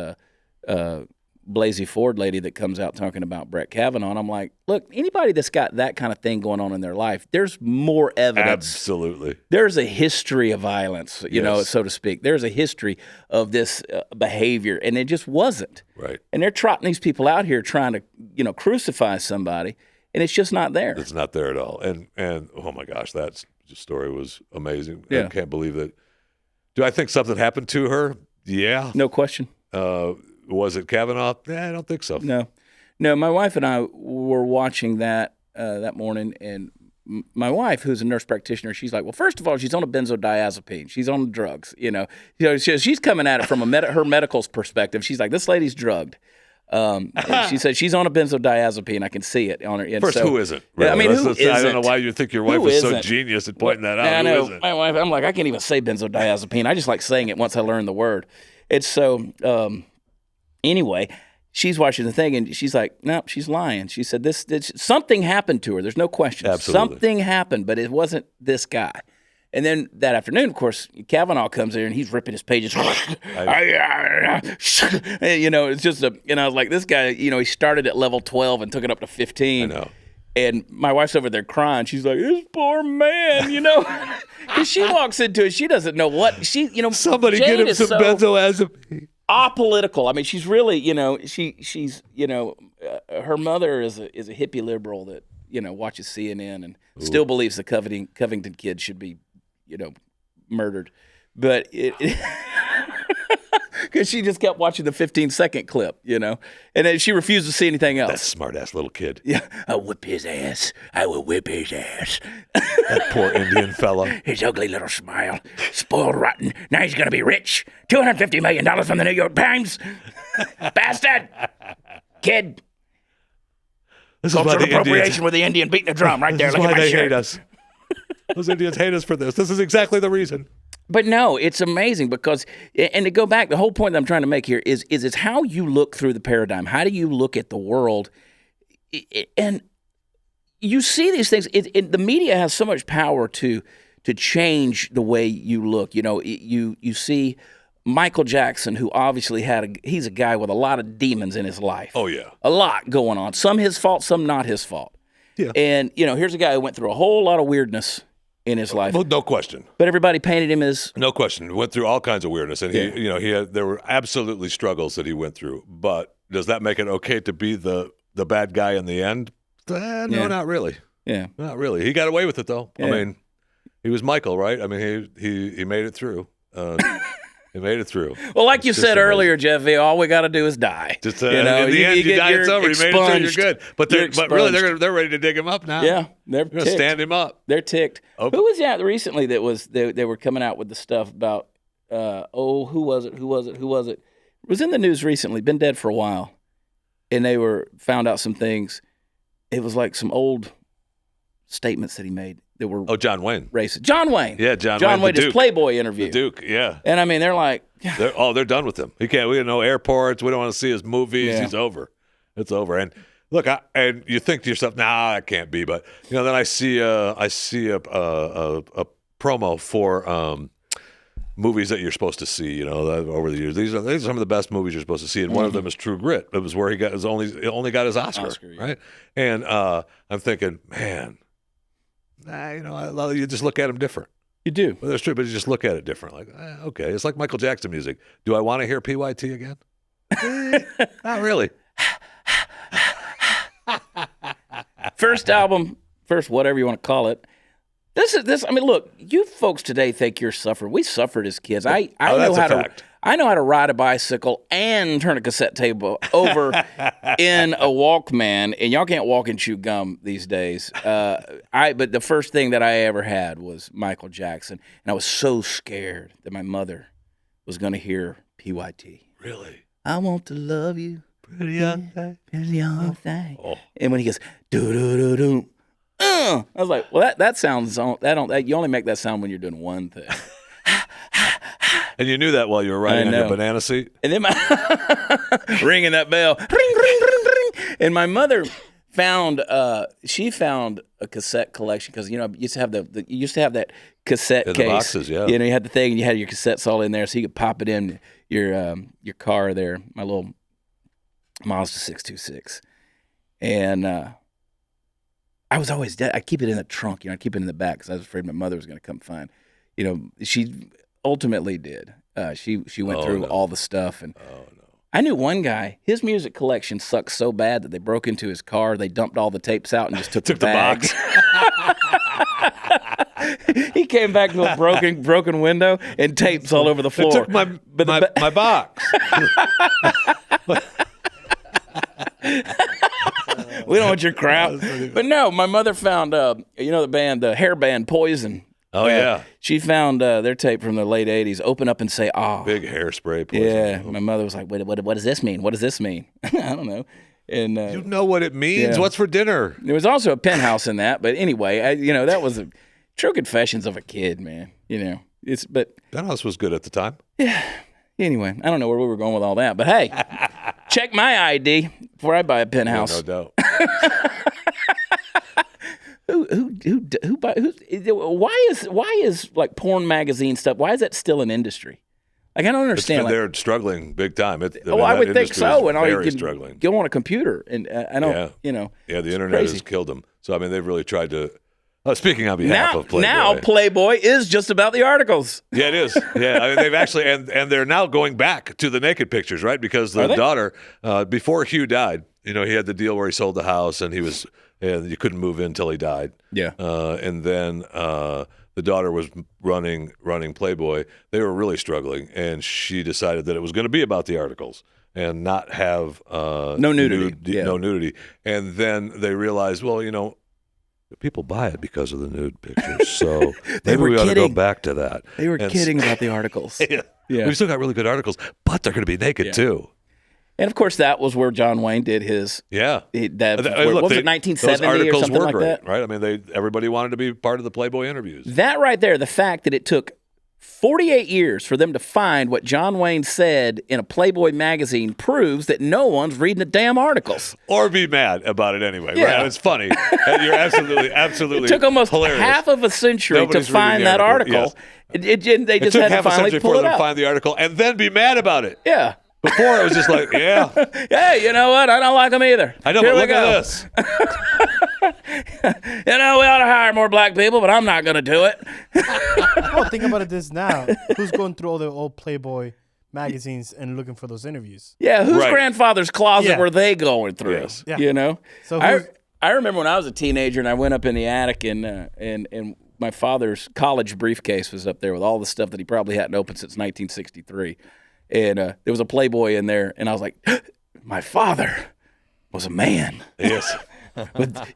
Blasey Ford lady that comes out talking about Brett Kavanaugh, and I'm like, look, anybody that's got that kind of thing going on in their life, there's more evidence. Absolutely. There's a history of violence, so to speak. There's a history of this behavior, and it just wasn't. Right. And they're trotting these people out here trying to, crucify somebody, and it's just not there. It's not there at all. And oh my gosh, that story was amazing. Yeah. I can't believe it. Do I think something happened to her? Yeah. No question. Was it Kavanaugh? I don't think so. No. My wife and I were watching that morning, and my wife, who's a nurse practitioner, she's like, well, first of all, she's on a benzodiazepine. She's on drugs, she's coming at it from her medical's perspective. She's like, this lady's drugged. And she said she's on a benzodiazepine. I can see it on her. And First, who isn't? Really? I mean, who isn't? I don't know why you think your wife is so genius at pointing that out. I know. Who isn't? My wife, I'm like, I can't even say benzodiazepine. I just like saying it once I learn the word. It's so, anyway, she's watching the thing and she's like, no, she's lying. She said this something happened to her. There's no question. Absolutely. Something happened, but it wasn't this guy. And then that afternoon, of course, Kavanaugh comes in and he's ripping his pages. It's just I was like, this guy, he started at level 12 and took it up to 15. I know. And my wife's over there crying. She's like, this poor man, Because she walks into it, she doesn't know what Somebody Jade get him some benzodiazepine. Apolitical. I mean, she's really, she's her mother is a hippie liberal that watches CNN and still believes the Covington kid should be murdered, but because she just kept watching the 15-second clip, and then she refused to see anything else. That smart-ass little kid. Yeah, I'll whip his ass. I will whip his ass. That poor Indian fella. His ugly little smile. Spoiled rotten. Now he's going to be rich. $250 million from the New York Times. Bastard. Kid. This is why Cultural the appropriation Indians, with the Indian beating the drum right there. this is Look why at my they shirt. hate us. Those Indians hate us for this. This is exactly the reason. But no, it's amazing because, and to go back, the whole point that I'm trying to make here is it's how you look through the paradigm. How do you look at the world? And you see these things. The media has so much power to change the way you look. You see Michael Jackson, who obviously he's a guy with a lot of demons in his life. Oh, yeah. A lot going on. Some his fault, some not his fault. Yeah. And, here's a guy who went through a whole lot of weirdness in his life. Well, no question. But everybody painted him as... No question. Went through all kinds of weirdness. And there were absolutely struggles that he went through. But does that make it okay to be the bad guy in the end? No, not really. Yeah. Not really. He got away with it, though. Yeah. I mean, he was Michael, right? I mean, he made it through. He made it through. Well, like you It's said just earlier, Jeffy, all we got to do is die. Just, in the end, you die, it's over. You made it through, you're good. But really, they're ready to dig him up now. Yeah, they're going to stand him up. They're ticked. Oh. Who was that recently that was they were coming out with the stuff about, who was it? It was in the news recently, been dead for a while. And they found out some things. It was like some old statements that he made that were John Wayne. racist. John Wayne. Yeah, John Wayne. the His Duke. Playboy interview. The Duke, yeah. And I mean, they're like... They're done with him. He can't. We have no airports. We don't want to see his movies. Yeah. He's over. It's over. And look, and you think to yourself, nah, that can't be. But then I see a promo for movies that you're supposed to see. Over the years, these are some of the best movies you're supposed to see, and one of them is True Grit. It was where he only got his Oscar, yeah. right? And I'm thinking, man, you just look at him different. You do. Well, that's true, but you just look at it different. Like, okay, it's like Michael Jackson music. Do I want to hear PYT again? Not really. First album, whatever you want to call it. I mean, look, you folks today think you're suffering. We suffered as kids. I know how to ride a bicycle and turn a cassette tape over in a Walkman, and y'all can't walk and chew gum these days. But the first thing that I ever had was Michael Jackson, and I was so scared that my mother was going to hear PYT. Really? I want to love you, Pretty young thing. pretty young thing. Oh. And when he goes do do do do, I was like, well, that sounds you only make that sound when you're doing one thing. And you knew that while you were riding on your banana seat? And then ringing that bell, ring, ring, ring, ring. And my mother found a cassette collection because you used to have you used to have that cassette case. The boxes, yeah. You had the thing, and you had your cassettes all in there, so you could pop it in your car there, my little Mazda 626, and I was always dead. I keep it in the trunk, I keep it in the back because I was afraid my mother was going to come find. She ultimately did. She went through all the stuff, and I knew one guy. His music collection sucked so bad that they broke into his car. They dumped all the tapes out and just took the bags. He came back to a broken window and tapes all over the floor. It took my box. We don't want your crap. But no, my mother found, the band, the hair band Poison. Oh, yeah. She found their tape from the late 80s, Open Up and Say Ah. Big hairspray Poison. Yeah, my mother was like, what does this mean? What does this mean? I don't know. And You know what it means? yeah. What's for dinner? there was also a Penthouse in that. But anyway, that was true confessions of a kid, man. But Penthouse was good at the time. anyway, I don't know where we were going with all that. But hey, check my ID before I buy a Penthouse. No doubt. Why is like porn magazine stuff? Why is that still an industry? Like I don't understand. They're struggling big time. I would think so. And all you can struggling. go on a computer, and I don't. Yeah, the internet has killed them. So I mean, they've really tried to. Speaking on behalf of Playboy. Now Playboy is just about the articles. Yeah, it is. Yeah, I mean, they've actually and they're now going back to the naked pictures, right? Because the daughter, before Hugh died, he had the deal where he sold the house and you couldn't move in until he died. Yeah. And then the daughter was running Playboy. They were really struggling, and she decided that it was going to be about the articles and not have no nudity. No nudity. And then they realized, well, people buy it because of the nude pictures, so maybe we ought to go back to that. They were kidding about the articles. Yeah. We still got really good articles, but they're going to be naked too. And of course, that was where John Wayne did his. Yeah, what was it, 1970 or something like great, that? right? I mean, everybody wanted to be part of the Playboy interviews. That right there, the fact that it took 48 years for them to find what John Wayne said in a Playboy magazine proves that no one's reading the damn articles. Or be mad about it anyway. Yeah. Right? It's funny. And you're absolutely It took almost hilarious. half of a century Nobody's to find that article. Yes. They just took had to half a finally century pull for it them to out. find the article and then be mad about it. Yeah. Before it was just like, yeah. Hey, you know what? I don't like them either. I know, Here but we look go. at this. We ought to hire more black people, but I'm not going to do it. Oh, think about this now. Who's going through all the old Playboy magazines and looking for those interviews? Yeah, whose Right. grandfather's closet were they going through? Yes. Yeah. So I remember when I was a teenager and I went up in the attic and my father's college briefcase was up there with all the stuff that he probably hadn't opened since 1963. And there was a Playboy in there, and I was like, my father was a man. Yes.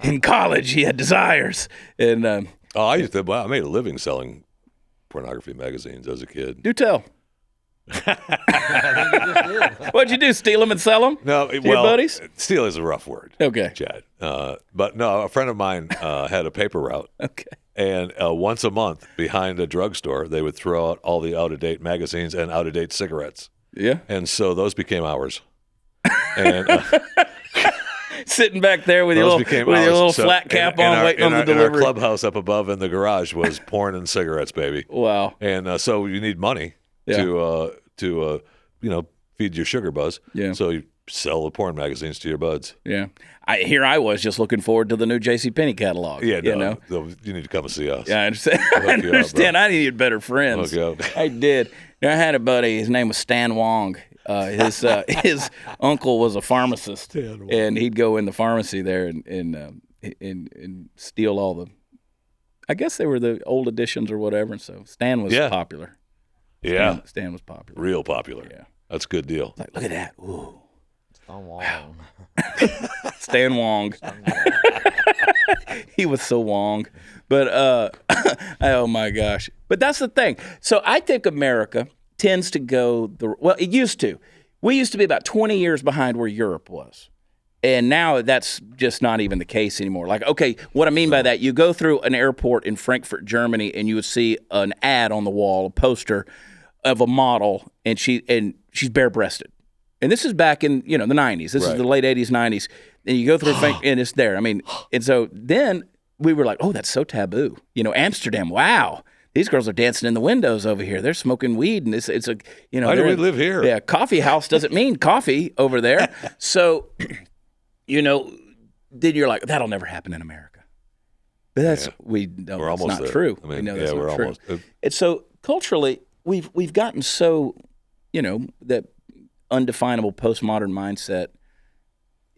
In college, he had desires. And I made a living selling pornography magazines as a kid. do tell. What'd you do, steal them and sell them? No, to your buddies? Steal is a rough word. Okay. Chad. But no, a friend of mine had a paper route. Okay. And once a month behind a drugstore, they would throw out all the out-of-date magazines and out-of-date cigarettes. Yeah. And so those became ours. And Sitting back there with your those little, became with your ours. little So flat cap in on, our, waiting in on our, the in our delivery. clubhouse up above in the garage was porn and cigarettes, baby. Wow. And so you need money to feed your sugar buzz. Yeah. So you sell the porn magazines to your buds. Yeah. I was just looking forward to the new JCPenney catalog. Yeah, you know? You need to come and see us. Yeah, I understand. We'll I hook you up, understand. bro. I needed better friends. Hook you up. I did. I had a buddy. His name was Stan Wong. His uncle was a pharmacist, and he'd go in the pharmacy there and steal all the. I guess they were the old editions or whatever. And so Stan was popular. Yeah. Stan was popular. Real popular. Yeah. That's a good deal. Like, look at that. Ooh. Wow. Stan Wong. He was so Wong. But, oh my gosh. But that's the thing. So I think America tends to go, it used to. We used to be about 20 years behind where Europe was. And now that's just not even the case anymore. Like, okay, what I mean by that, you go through an airport in Frankfurt, Germany, and you would see an ad on the wall, a poster of a model, and she's bare-breasted. And this is back in, the 90s. This is the late 80s, 90s. And you go through and it's there. I mean, and so then we were like, oh, that's so taboo. Amsterdam, wow. These girls are dancing in the windows over here. They're smoking weed, and it's a, Why do we live here? Yeah, coffee house doesn't mean coffee over there. So, then you're like, that'll never happen in America. But that's we're it's almost not there. true. I mean, we know that's we're not true. almost. And so culturally, we've gotten so, that undefinable postmodern mindset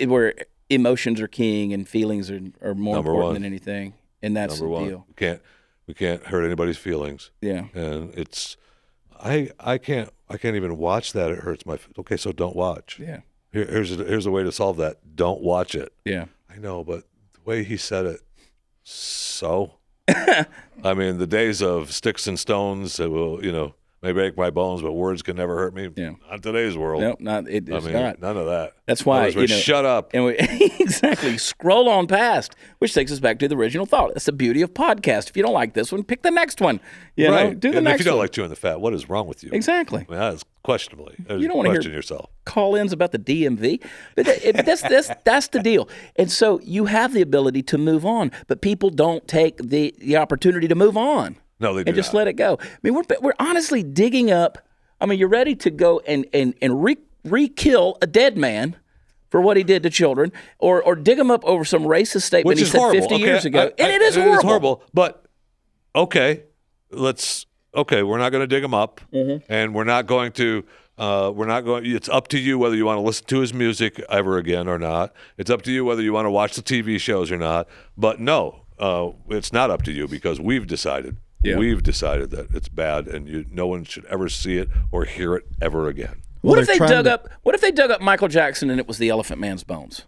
where emotions are king and feelings are more Number important one. than anything, and that's Number the one. deal. We can't hurt anybody's feelings. Yeah. And it's I can't even watch that. It hurts my. Okay, so don't watch. Yeah. Here's a way to solve that. Don't watch it. Yeah. I know, but the way he said it, so. I mean, the days of sticks and stones that will, may break my bones, but words can never hurt me. Yeah. Not today's world. No, it's not. None of that. That's why, shut up. And exactly. Scroll on past, which takes us back to the original thought. That's the beauty of podcast. If you don't like this one, pick the next one. Do the and next one. If you don't like chewing the fat, what is wrong with you? Exactly. I mean, that is questionably. You don't want to hear yourself. Call-ins about the DMV. But that's the deal. And so you have the ability to move on, but people don't take the opportunity to move on. No, they do and just not. let it go. I mean, we're honestly digging up. I mean, you're ready to go and re-kill a dead man for what he did to children, or dig him up over some racist statement Which he is said horrible. 50 years ago. And it is horrible. It's horrible. But okay, we're not going to dig him up, and we're not going to. It's up to you whether you want to listen to his music ever again or not. It's up to you whether you want to watch the TV shows or not. But no, it's not up to you because we've decided. Yeah. We've decided that it's bad, and no one should ever see it or hear it ever again. What if they dug up Michael Jackson and it was the Elephant Man's bones?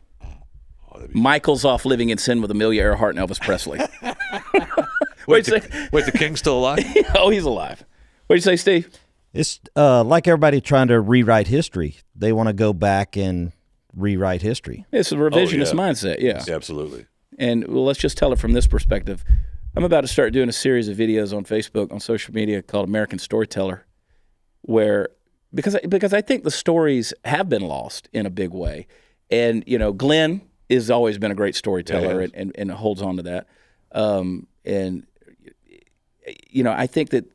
Michael's off living in sin with Amelia Earhart and Elvis Presley. Wait, the king's still alive? Oh, he's alive. What do you say, Steve? It's like everybody trying to rewrite history. They want to go back and rewrite history. It's a revisionist mindset, yeah. Absolutely. And let's just tell it from this perspective. I'm about to start doing a series of videos on Facebook, on social media called American Storyteller, because I think the stories have been lost in a big way. And, Glenn has always been a great storyteller and holds on to that. I think that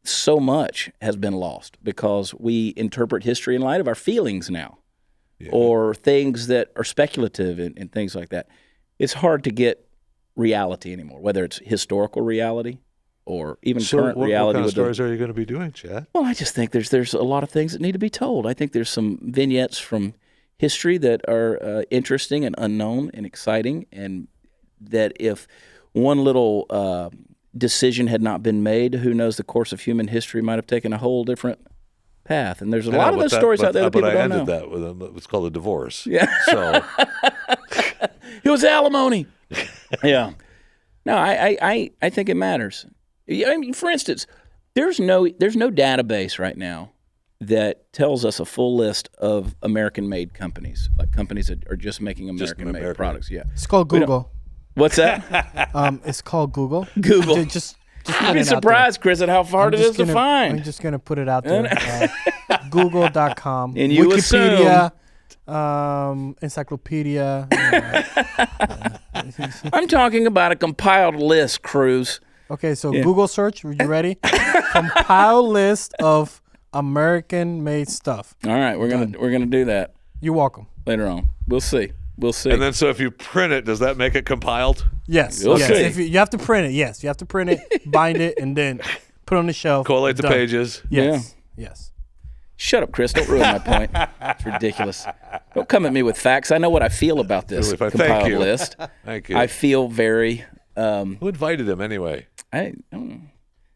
so much has been lost because we interpret history in light of our feelings now or things that are speculative and things like that. It's hard to get reality anymore, whether it's historical reality or even current reality. What kind of stories are you going to be doing, Chad? Well, I just think there's a lot of things that need to be told. I think there's some vignettes from history that are interesting and unknown and exciting, and that if one little decision had not been made, who knows, the course of human history might have taken a whole different path. And there's a lot of those stories out there that people don't know. But I ended that with what's called a divorce. Yeah. So it was alimony. Yeah. No, I think it matters. I mean, for instance, there's no database right now that tells us a full list of American-made companies, like companies that are just making American-made products. Yeah. It's called Google. What's that? It's called Google. Google. Just You'd be surprised, Chris, at how hard it is to find. I'm just going to put it out there. Google.com. And you Wikipedia. Encyclopedia. I'm talking about a compiled list, Cruz. Okay, so Google search. Are you ready? Compiled list of American-made stuff. All right, we're gonna do that. You're welcome. Later on, we'll see. And then, so if you print it, does that make it compiled? Yes. We'll see. If you have to print it. Yes, you have to print it, bind it, and then put it on the shelf. Collate the pages. Yes. Yeah. Yes. Shut up, Chris. Don't ruin my point. It's ridiculous. Don't come at me with facts. I know what I feel about this compiled list. Thank you. I feel very. Who invited him anyway? I don't know.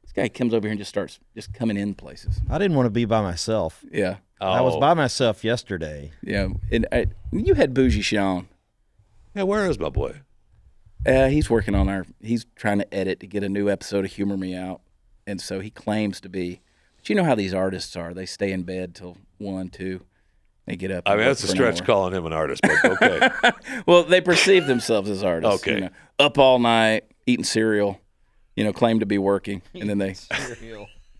This guy comes over here and just starts coming in places. I didn't want to be by myself. Yeah. I was by myself yesterday. Yeah. And you had Bougie Sean. Yeah, where is my boy? He's working on he's trying to edit to get a new episode of Humor Me Out. And so he claims to be. But you know how these artists are. They stay in bed till 1, 2. They get up. I mean, that's a stretch calling him an artist, but okay. Well, they perceive themselves as artists. Okay. Up all night, eating cereal, claim to be working. And then they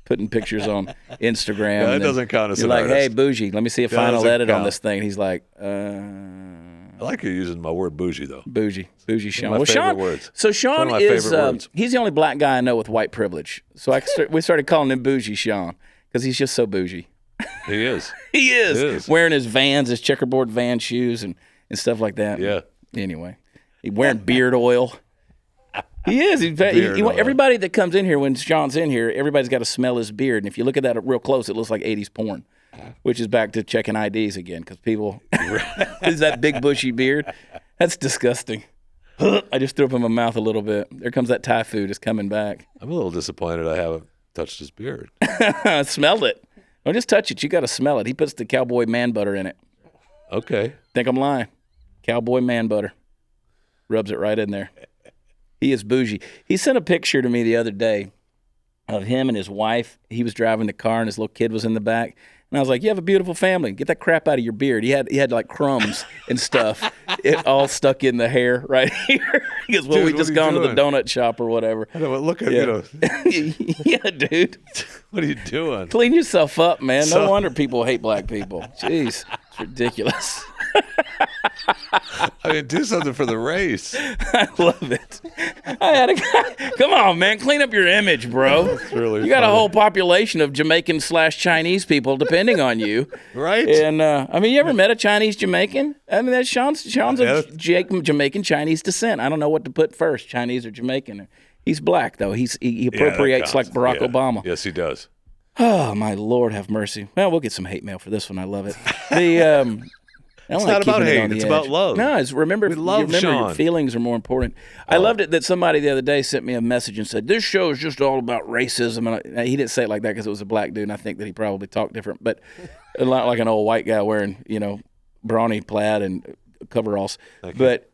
putting pictures on Instagram. Yeah, that doesn't count as an artist. You're like, hey, Bougie, let me see a final edit on this thing. And he's like, I like you using my word bougie, though. Bougie Sean. One of my favorite words. So Sean one of my is, favorite words. He's the only black guy I know with white privilege. So we started calling him Bougie Sean because he's just so bougie. He is. He is. Wearing his Vans, his checkerboard Van shoes and stuff like that. Yeah. Anyway, he's wearing beard oil. He is. Everybody that comes in here, when Sean's in here, everybody's got to smell his beard. And if you look at that real close, it looks like 80s porn, which is back to checking IDs again because people, is that big bushy beard? That's disgusting. I just threw up in my mouth a little bit. There comes that Thai food. It's coming back. I'm a little disappointed I haven't touched his beard. Smelled it. Don't just touch it. You got to smell it. He puts the cowboy man butter in it. Okay. Think I'm lying. Cowboy man butter. Rubs it right in there. He is bougie. He sent a picture to me the other day of him and his wife. He was driving the car and his little kid was in the back. And I was like, you have a beautiful family. Get that crap out of your beard. He had like crumbs and stuff. It all stuck in the hair right here. He goes, well, Dude, we what just are you gone to the doing? donut shop or whatever. I know, but look at, Yeah, dude. what are you doing? Clean yourself up, man. No So- wonder people hate black people. Jeez, it's ridiculous. I mean, do something for the race. I love it. I had a guy. Come on, man. Clean up your image, bro. It's really You got a funny. whole population of Jamaican/Chinese people depending on you. Right? And I mean, you ever met a Chinese Jamaican? I mean, that's Sean's Yeah. of Jamaican Chinese descent. I don't know what to put first, Chinese or Jamaican. He's black though. He Yeah, that appropriates like counts. Barack Yeah. Obama. Yes, he does. Oh my Lord, have mercy. Well, we'll get some hate mail for this one. I love it. The I don't not like about keeping it hate. on the It's edge. about love. No, it's remember. We love remember your Sean. feelings are more important. I loved it that somebody the other day sent me a message and said this show is just all about racism. And he didn't say it like that because it was a black dude, and I think that he probably talked different, but a lot like an old white guy wearing brawny plaid and coveralls. But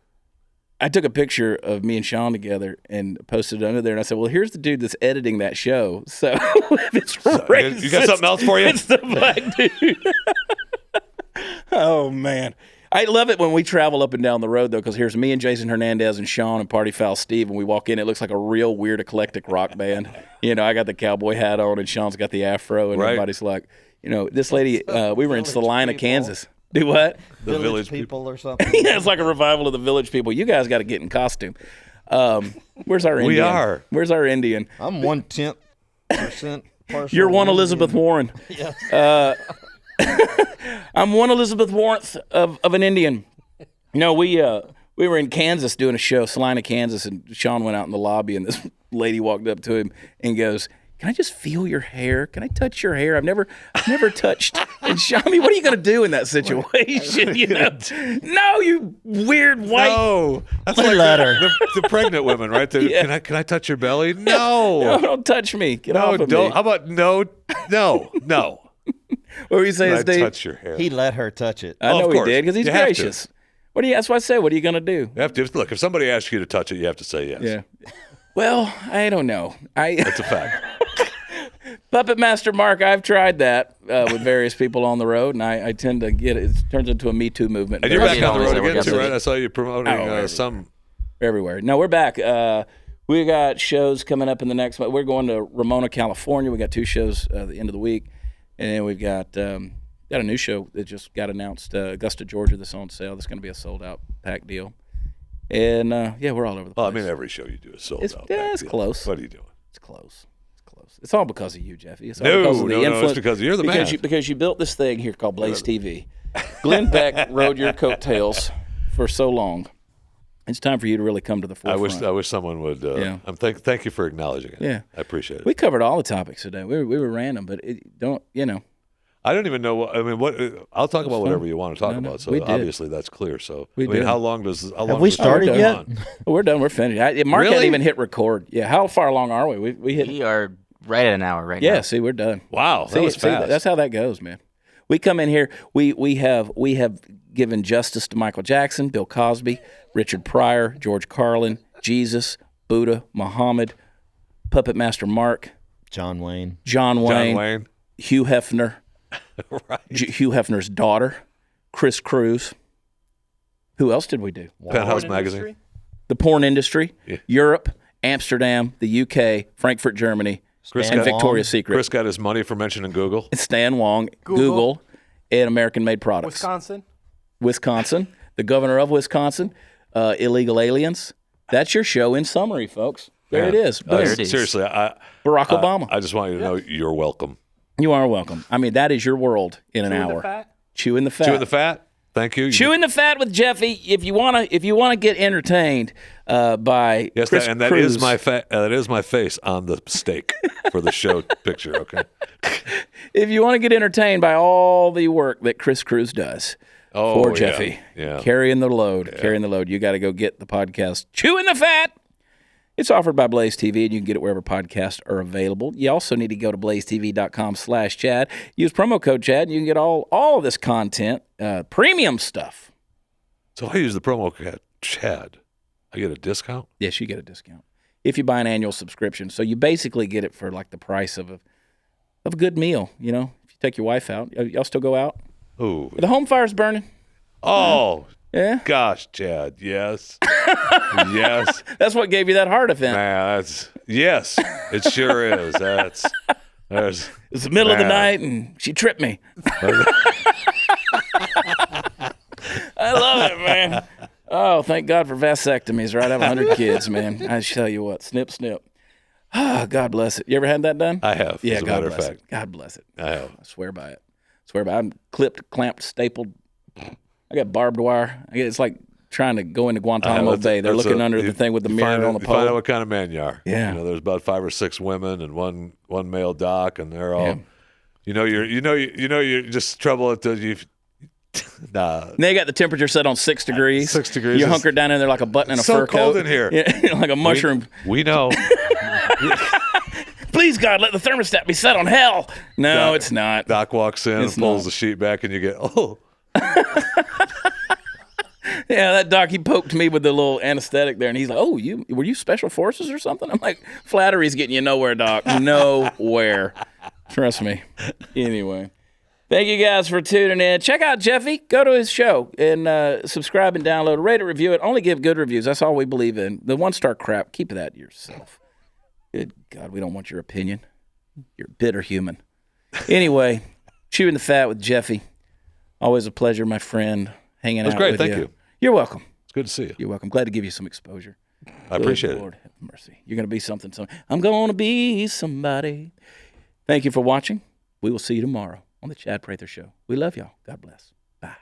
I took a picture of me and Sean together and posted it under there, and I said, well, here's the dude that's editing that show. So if it's racist, you got something else for you? It's the black dude. Oh, man. I love it when we travel up and down the road, though, because here's me and Jason Hernandez and Sean and Party Foul Steve, and we walk in, it looks like a real weird eclectic rock band. I got the cowboy hat on, and Sean's got the afro, and Right. everybody's like, this lady, we were in Salina, people. Kansas. Do what? The Village people or something. Yeah, it's like a revival of the Village People. You guys got to get in costume. Where's our Indian? We are. Where's our Indian? I'm 1/10% partial. You're one Elizabeth Warren. Yeah. I'm one Elizabeth Warren of an Indian. No, we were in Kansas doing a show, Salina, Kansas, and Sean went out in the lobby, and this lady walked up to him and goes, "Can I just feel your hair? Can I touch your hair? I've never touched." And Sean, I mean, what are you going to do in that situation? No, you weird white. No, that's We like let her. the pregnant women, right? Yeah. Can I touch your belly? No, No, don't touch me. Get no, off of don't. me. How about no? What were you saying, Can I Steve? touch your hair? He let her touch it. I Oh, know of he course. did because he's You have to. gracious. That's what I say. What are you going to do? You have to look. If somebody asks you to touch it, you have to say yes. Yeah. Well, I don't know. That's a fact. Puppet Master Mark, I've tried that with various people on the road, and I tend to get it. It turns into a Me Too movement. And you're very back on the road always again say too, we're right? I saw you promoting everywhere. some. everywhere. No, we're back. We got shows coming up in the next month. We're going to Ramona, California. We got 2 shows at the end of the week, and then we've got a new show that just got announced. Augusta, Georgia, that's on sale. That's going to be a sold out pack deal. And yeah, we're all over the place. Well, I mean, every show you do is sold out. Yeah, back it's deal. close. What are you doing? It's close. It's close. It's all because of you, Jeffy. It's all No, because of the no, influence. it's because you're the man. Because you built this thing here called Blaze TV. Glenn Beck rode your coattails for so long. It's time for you to really come to the I forefront. wish someone would. Yeah. Thank you for acknowledging it. Yeah. I appreciate it. We covered all the topics today. We were random, but I don't even know what. I mean, I'll talk about whatever you want to talk No, about. So we did. obviously that's clear. So We I mean, did. how long does we this started go yet? on? we're done. We're finished. Mark Really? hadn't even hit record. Yeah. How far along are we? We hit. We are right at an hour right Yeah. now. See, we're done. Wow, that See, was see, fast. that's how that goes, man. We come in here. We have given justice to Michael Jackson, Bill Cosby, Richard Pryor, George Carlin, Jesus, Buddha, Muhammad, Puppet Master Mark, John Wayne. John Wayne, John Wayne. Hugh Hefner, Right. Hugh Hefner's daughter, Chris Cruz. Who else did we do? Penthouse Magazine. The porn industry, Yeah. Europe, Amsterdam, the UK, Frankfurt, Germany, Chris and got- Victoria's Secret. Chris got his money for mentioning Google. Stan Wong, Google, and American-made products. Wisconsin, the governor of Wisconsin, illegal aliens. That's your show in summary, folks. There it is. Boom. There it is. Seriously, Barack Obama. I just want you to know you're welcome. You are welcome. I mean, that is your world in an hour. Chewing the fat. Chewing the fat. Thank you. Chewing the fat with Jeffy. If you wanna get entertained by Yes, Chris and that Cruz, is my that is my face on the steak for the show picture. Okay. if you want to get entertained by all the work that Chris Cruz does Oh, for yeah, Jeffy, yeah. carrying the load, you got to go get the podcast Chewing the Fat. It's offered by Blaze TV, and you can get it wherever podcasts are available. You also need to go to blazetv.com/Chad. Use promo code Chad, and you can get all of this content, premium stuff. So I use the promo code Chad. I get a discount? Yes, you get a discount if you buy an annual subscription. So you basically get it for like the price of a good meal. You know, if you take your wife out, y'all still go out. Ooh. The home fire's burning. Oh, Yeah, gosh, Chad. Yes. Yes. that's what gave you that heart event. Man, yes, it sure is. There's It's the middle of the Man. night, and she tripped me. I love it, man. Oh, thank God for vasectomies, right? I have 100 kids, man. I tell you what, snip, snip. Ah, God bless it. You ever had that done? I have, Yeah, as a God matter of bless fact. it. God bless it. I have. I swear by it. I'm clipped, clamped, stapled. I got barbed wire. It's like trying to go into Guantanamo Bay. They're looking under the thing with the mirror on the You find out pole. what kind of man you are. Yeah. You know, there's about 5 or 6 women and one male doc, and they're all. Yeah. You're just trouble until you. Nah. They got the temperature set on 6 degrees. 6 degrees You're is- hunkered down in there like a button in a So fur cold coat. in here. Yeah, like a mushroom. We know. Please, God, let the thermostat be set on hell. No, Doc- it's not. Doc walks in It's and pulls not. the sheet back, and you get, oh. Yeah, that doc, he poked me with the little anesthetic there, and he's like, oh, were you special forces or something? I'm like, flattery's getting you nowhere, doc. Nowhere. Trust me. Anyway. Thank you guys for tuning in. Check out Jeffy. Go to his show and subscribe and download, rate it, review it. Only give good reviews. That's all we believe in. The 1-star crap, keep that to yourself. Good God, we don't want your opinion. You're a bitter human. Anyway, chewing the fat with Jeffy. Always a pleasure, my friend, hanging out That's great. with Thank you. you. You're welcome. It's good to see you. You're welcome. Glad to give you some exposure. I appreciate Lord it. have mercy. You're going to be something. I'm going to be somebody. Thank you for watching. We will see you tomorrow on the Chad Prather Show. We love y'all. God bless. Bye.